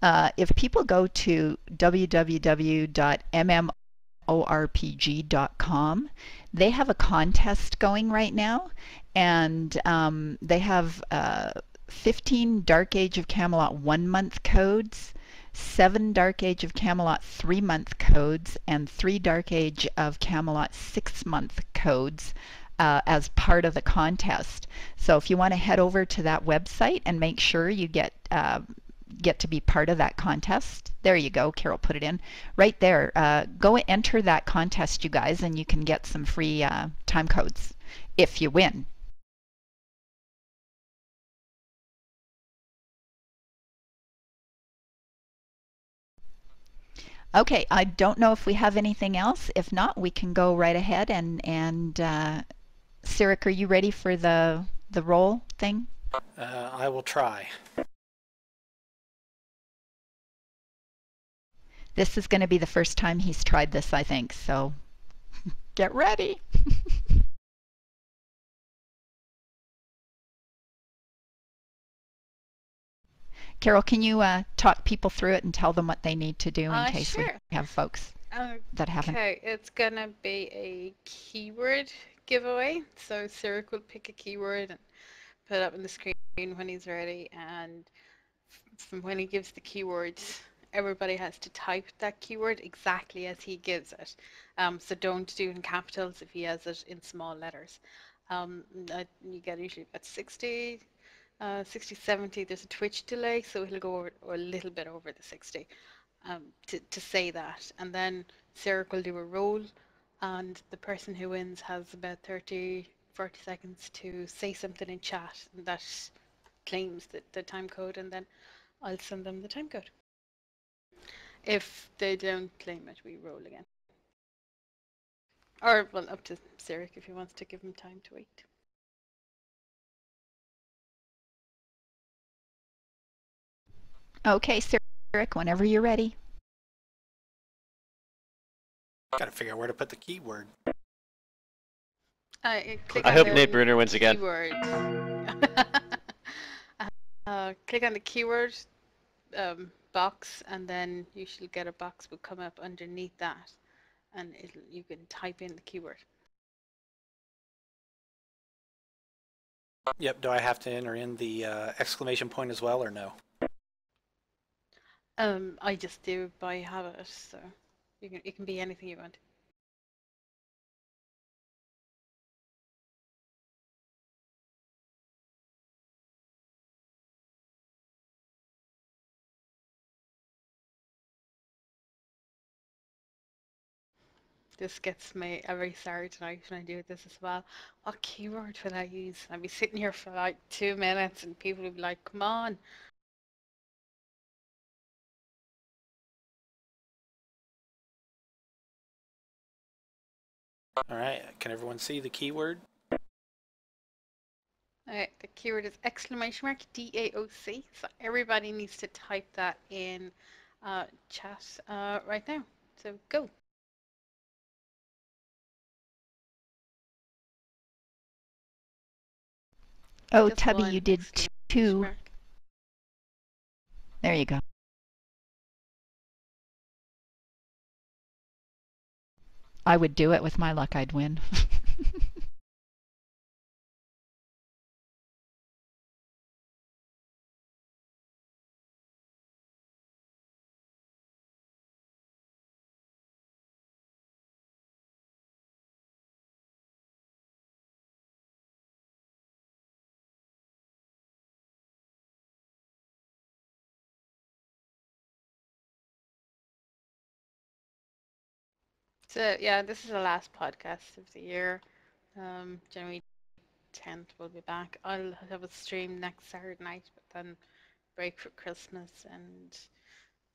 A: If people go to www.mmorpg.com, they have a contest going right now, and they have 15 Dark Age of Camelot 1-month codes, 7 Dark Age of Camelot 3-month codes, and 3 Dark Age of Camelot 6-month codes as part of the contest. So if you want to head over to that website and make sure you get to be part of that contest. There you go. Carol put it in right there. Go enter that contest, you guys, and you can get some free time codes if you win. Okay, I don't know if we have anything else. If not, we can go right ahead and Sirik, are you ready for the roll thing?
I: I will try.
A: This is going to be the first time he's tried this, I think, so get ready. Carol, can you talk people through it and tell them what they need to do in case
D: sure.
A: we have folks that haven't?
D: Okay, it's gonna be a keyword giveaway. So Cyril will pick a keyword and put it up on the screen when he's ready, and from when he gives the keywords, everybody has to type that keyword exactly as he gives it. So don't do it in capitals if he has it in small letters. You get usually about 60, 70. There's a Twitch delay, so he'll go over, or a little bit over the 60 to say that. And then Sarah will do a roll, and the person who wins has about 30, 40 seconds to say something in chat that claims the time code, and then I'll send them the time code. If they don't claim it, we roll again. Or, well, up to Cyril if he wants to give him time to wait.
A: Okay, Cyril, whenever you're ready.
I: Gotta figure out where to put the keyword.
C: I hope Nate Bruner wins again.
D: Keyword. Click on the keyword box, and then you should get a box will come up underneath that, and you can type in the keyword.
I: Yep, do I have to enter in the exclamation point as well, or no?
D: I just do by habit, so it can be anything you want. This gets me every Saturday night when I do this as well. What keyword will I use? I'll be sitting here for like 2 minutes and people will be like, come on.
I: Alright, can everyone see the keyword?
D: Alright, the keyword is exclamation mark DAOC. So everybody needs to type that in chat right now. So go.
A: Oh,
D: Just
A: Tubby,
D: one
A: you did
D: exclamation
A: 2.
D: mark.
A: There you go. I would do it. With my luck, I'd win.
D: So yeah, this is the last podcast of the year. January 10th we'll be back. I'll have a stream next Saturday night, but then break for Christmas and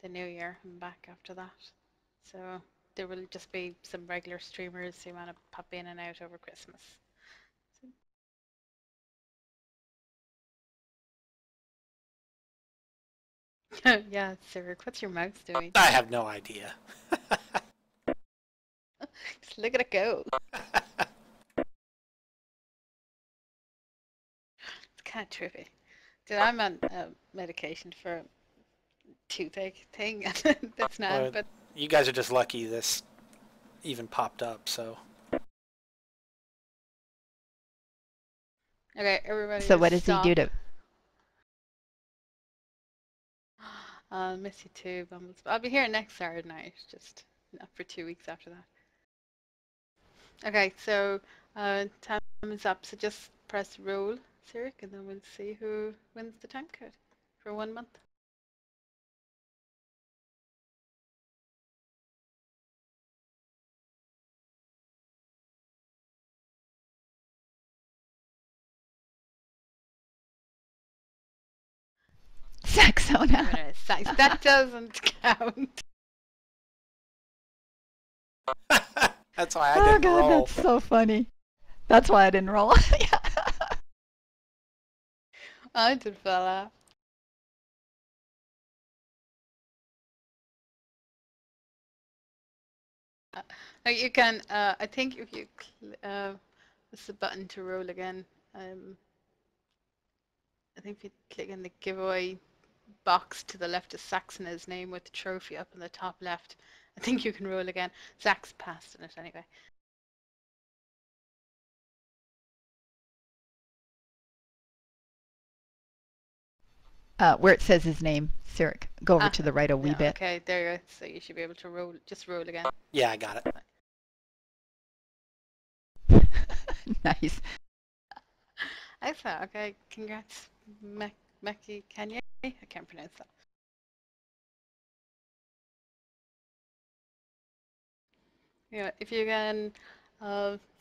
D: the New Year. I'm back after that. So there will just be some regular streamers who want to pop in and out over Christmas. So yeah, Cyril, what's your mouse doing?
I: I have no idea.
D: Just look at it go. kind of trippy. Dude, I'm on medication for a toothache thing, and that's not.
I: Well,
D: But
I: you guys are just lucky this even popped up, so.
D: okay, everybody.
A: So what
D: just
A: does he do
D: stop.
A: to?
D: Miss you too, Bumbles. I'll be here next Saturday night, just not for 2 weeks after that. Okay, so time is up. So just press roll, Zurich, and then we'll see who wins the time code for 1 month.
A: Saxona.
D: That doesn't count.
I: That's why I
A: Oh
I: didn't
A: god,
I: roll.
A: that's so funny. That's why I didn't roll. Yeah.
D: I did fella. You can. I think if you what's the button to roll again? I think if you click on the giveaway box to the left of Saxona's name with the trophy up in the top left, I think you can roll again. Zach's passed in it anyway.
A: Where it says his name, Zurich. Go over to the right a wee bit.
D: Okay, there you go. So you should be able to roll. Just roll again.
I: Yeah, I got it.
A: Nice.
D: Excellent. Okay, congrats, Meki Kanye. I can't pronounce that. Yeah, if you can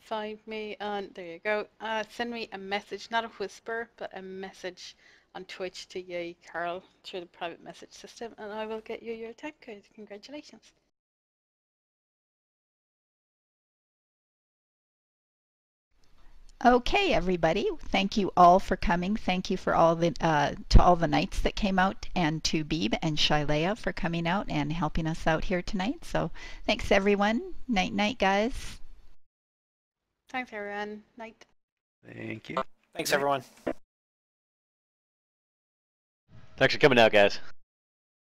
D: find me on, there you go. Send me a message, not a whisper, but a message on Twitch to Yay Carl through the private message system, and I will get you your time code. Congratulations.
A: Okay, everybody. Thank you all for coming. Thank you for all the to all the knights that came out, and to Beeb and Shilea for coming out and helping us out here tonight. So thanks everyone. Night night, guys.
D: Thanks, everyone. Night.
E: Thank you.
I: Thanks, everyone.
C: Thanks for coming out, guys.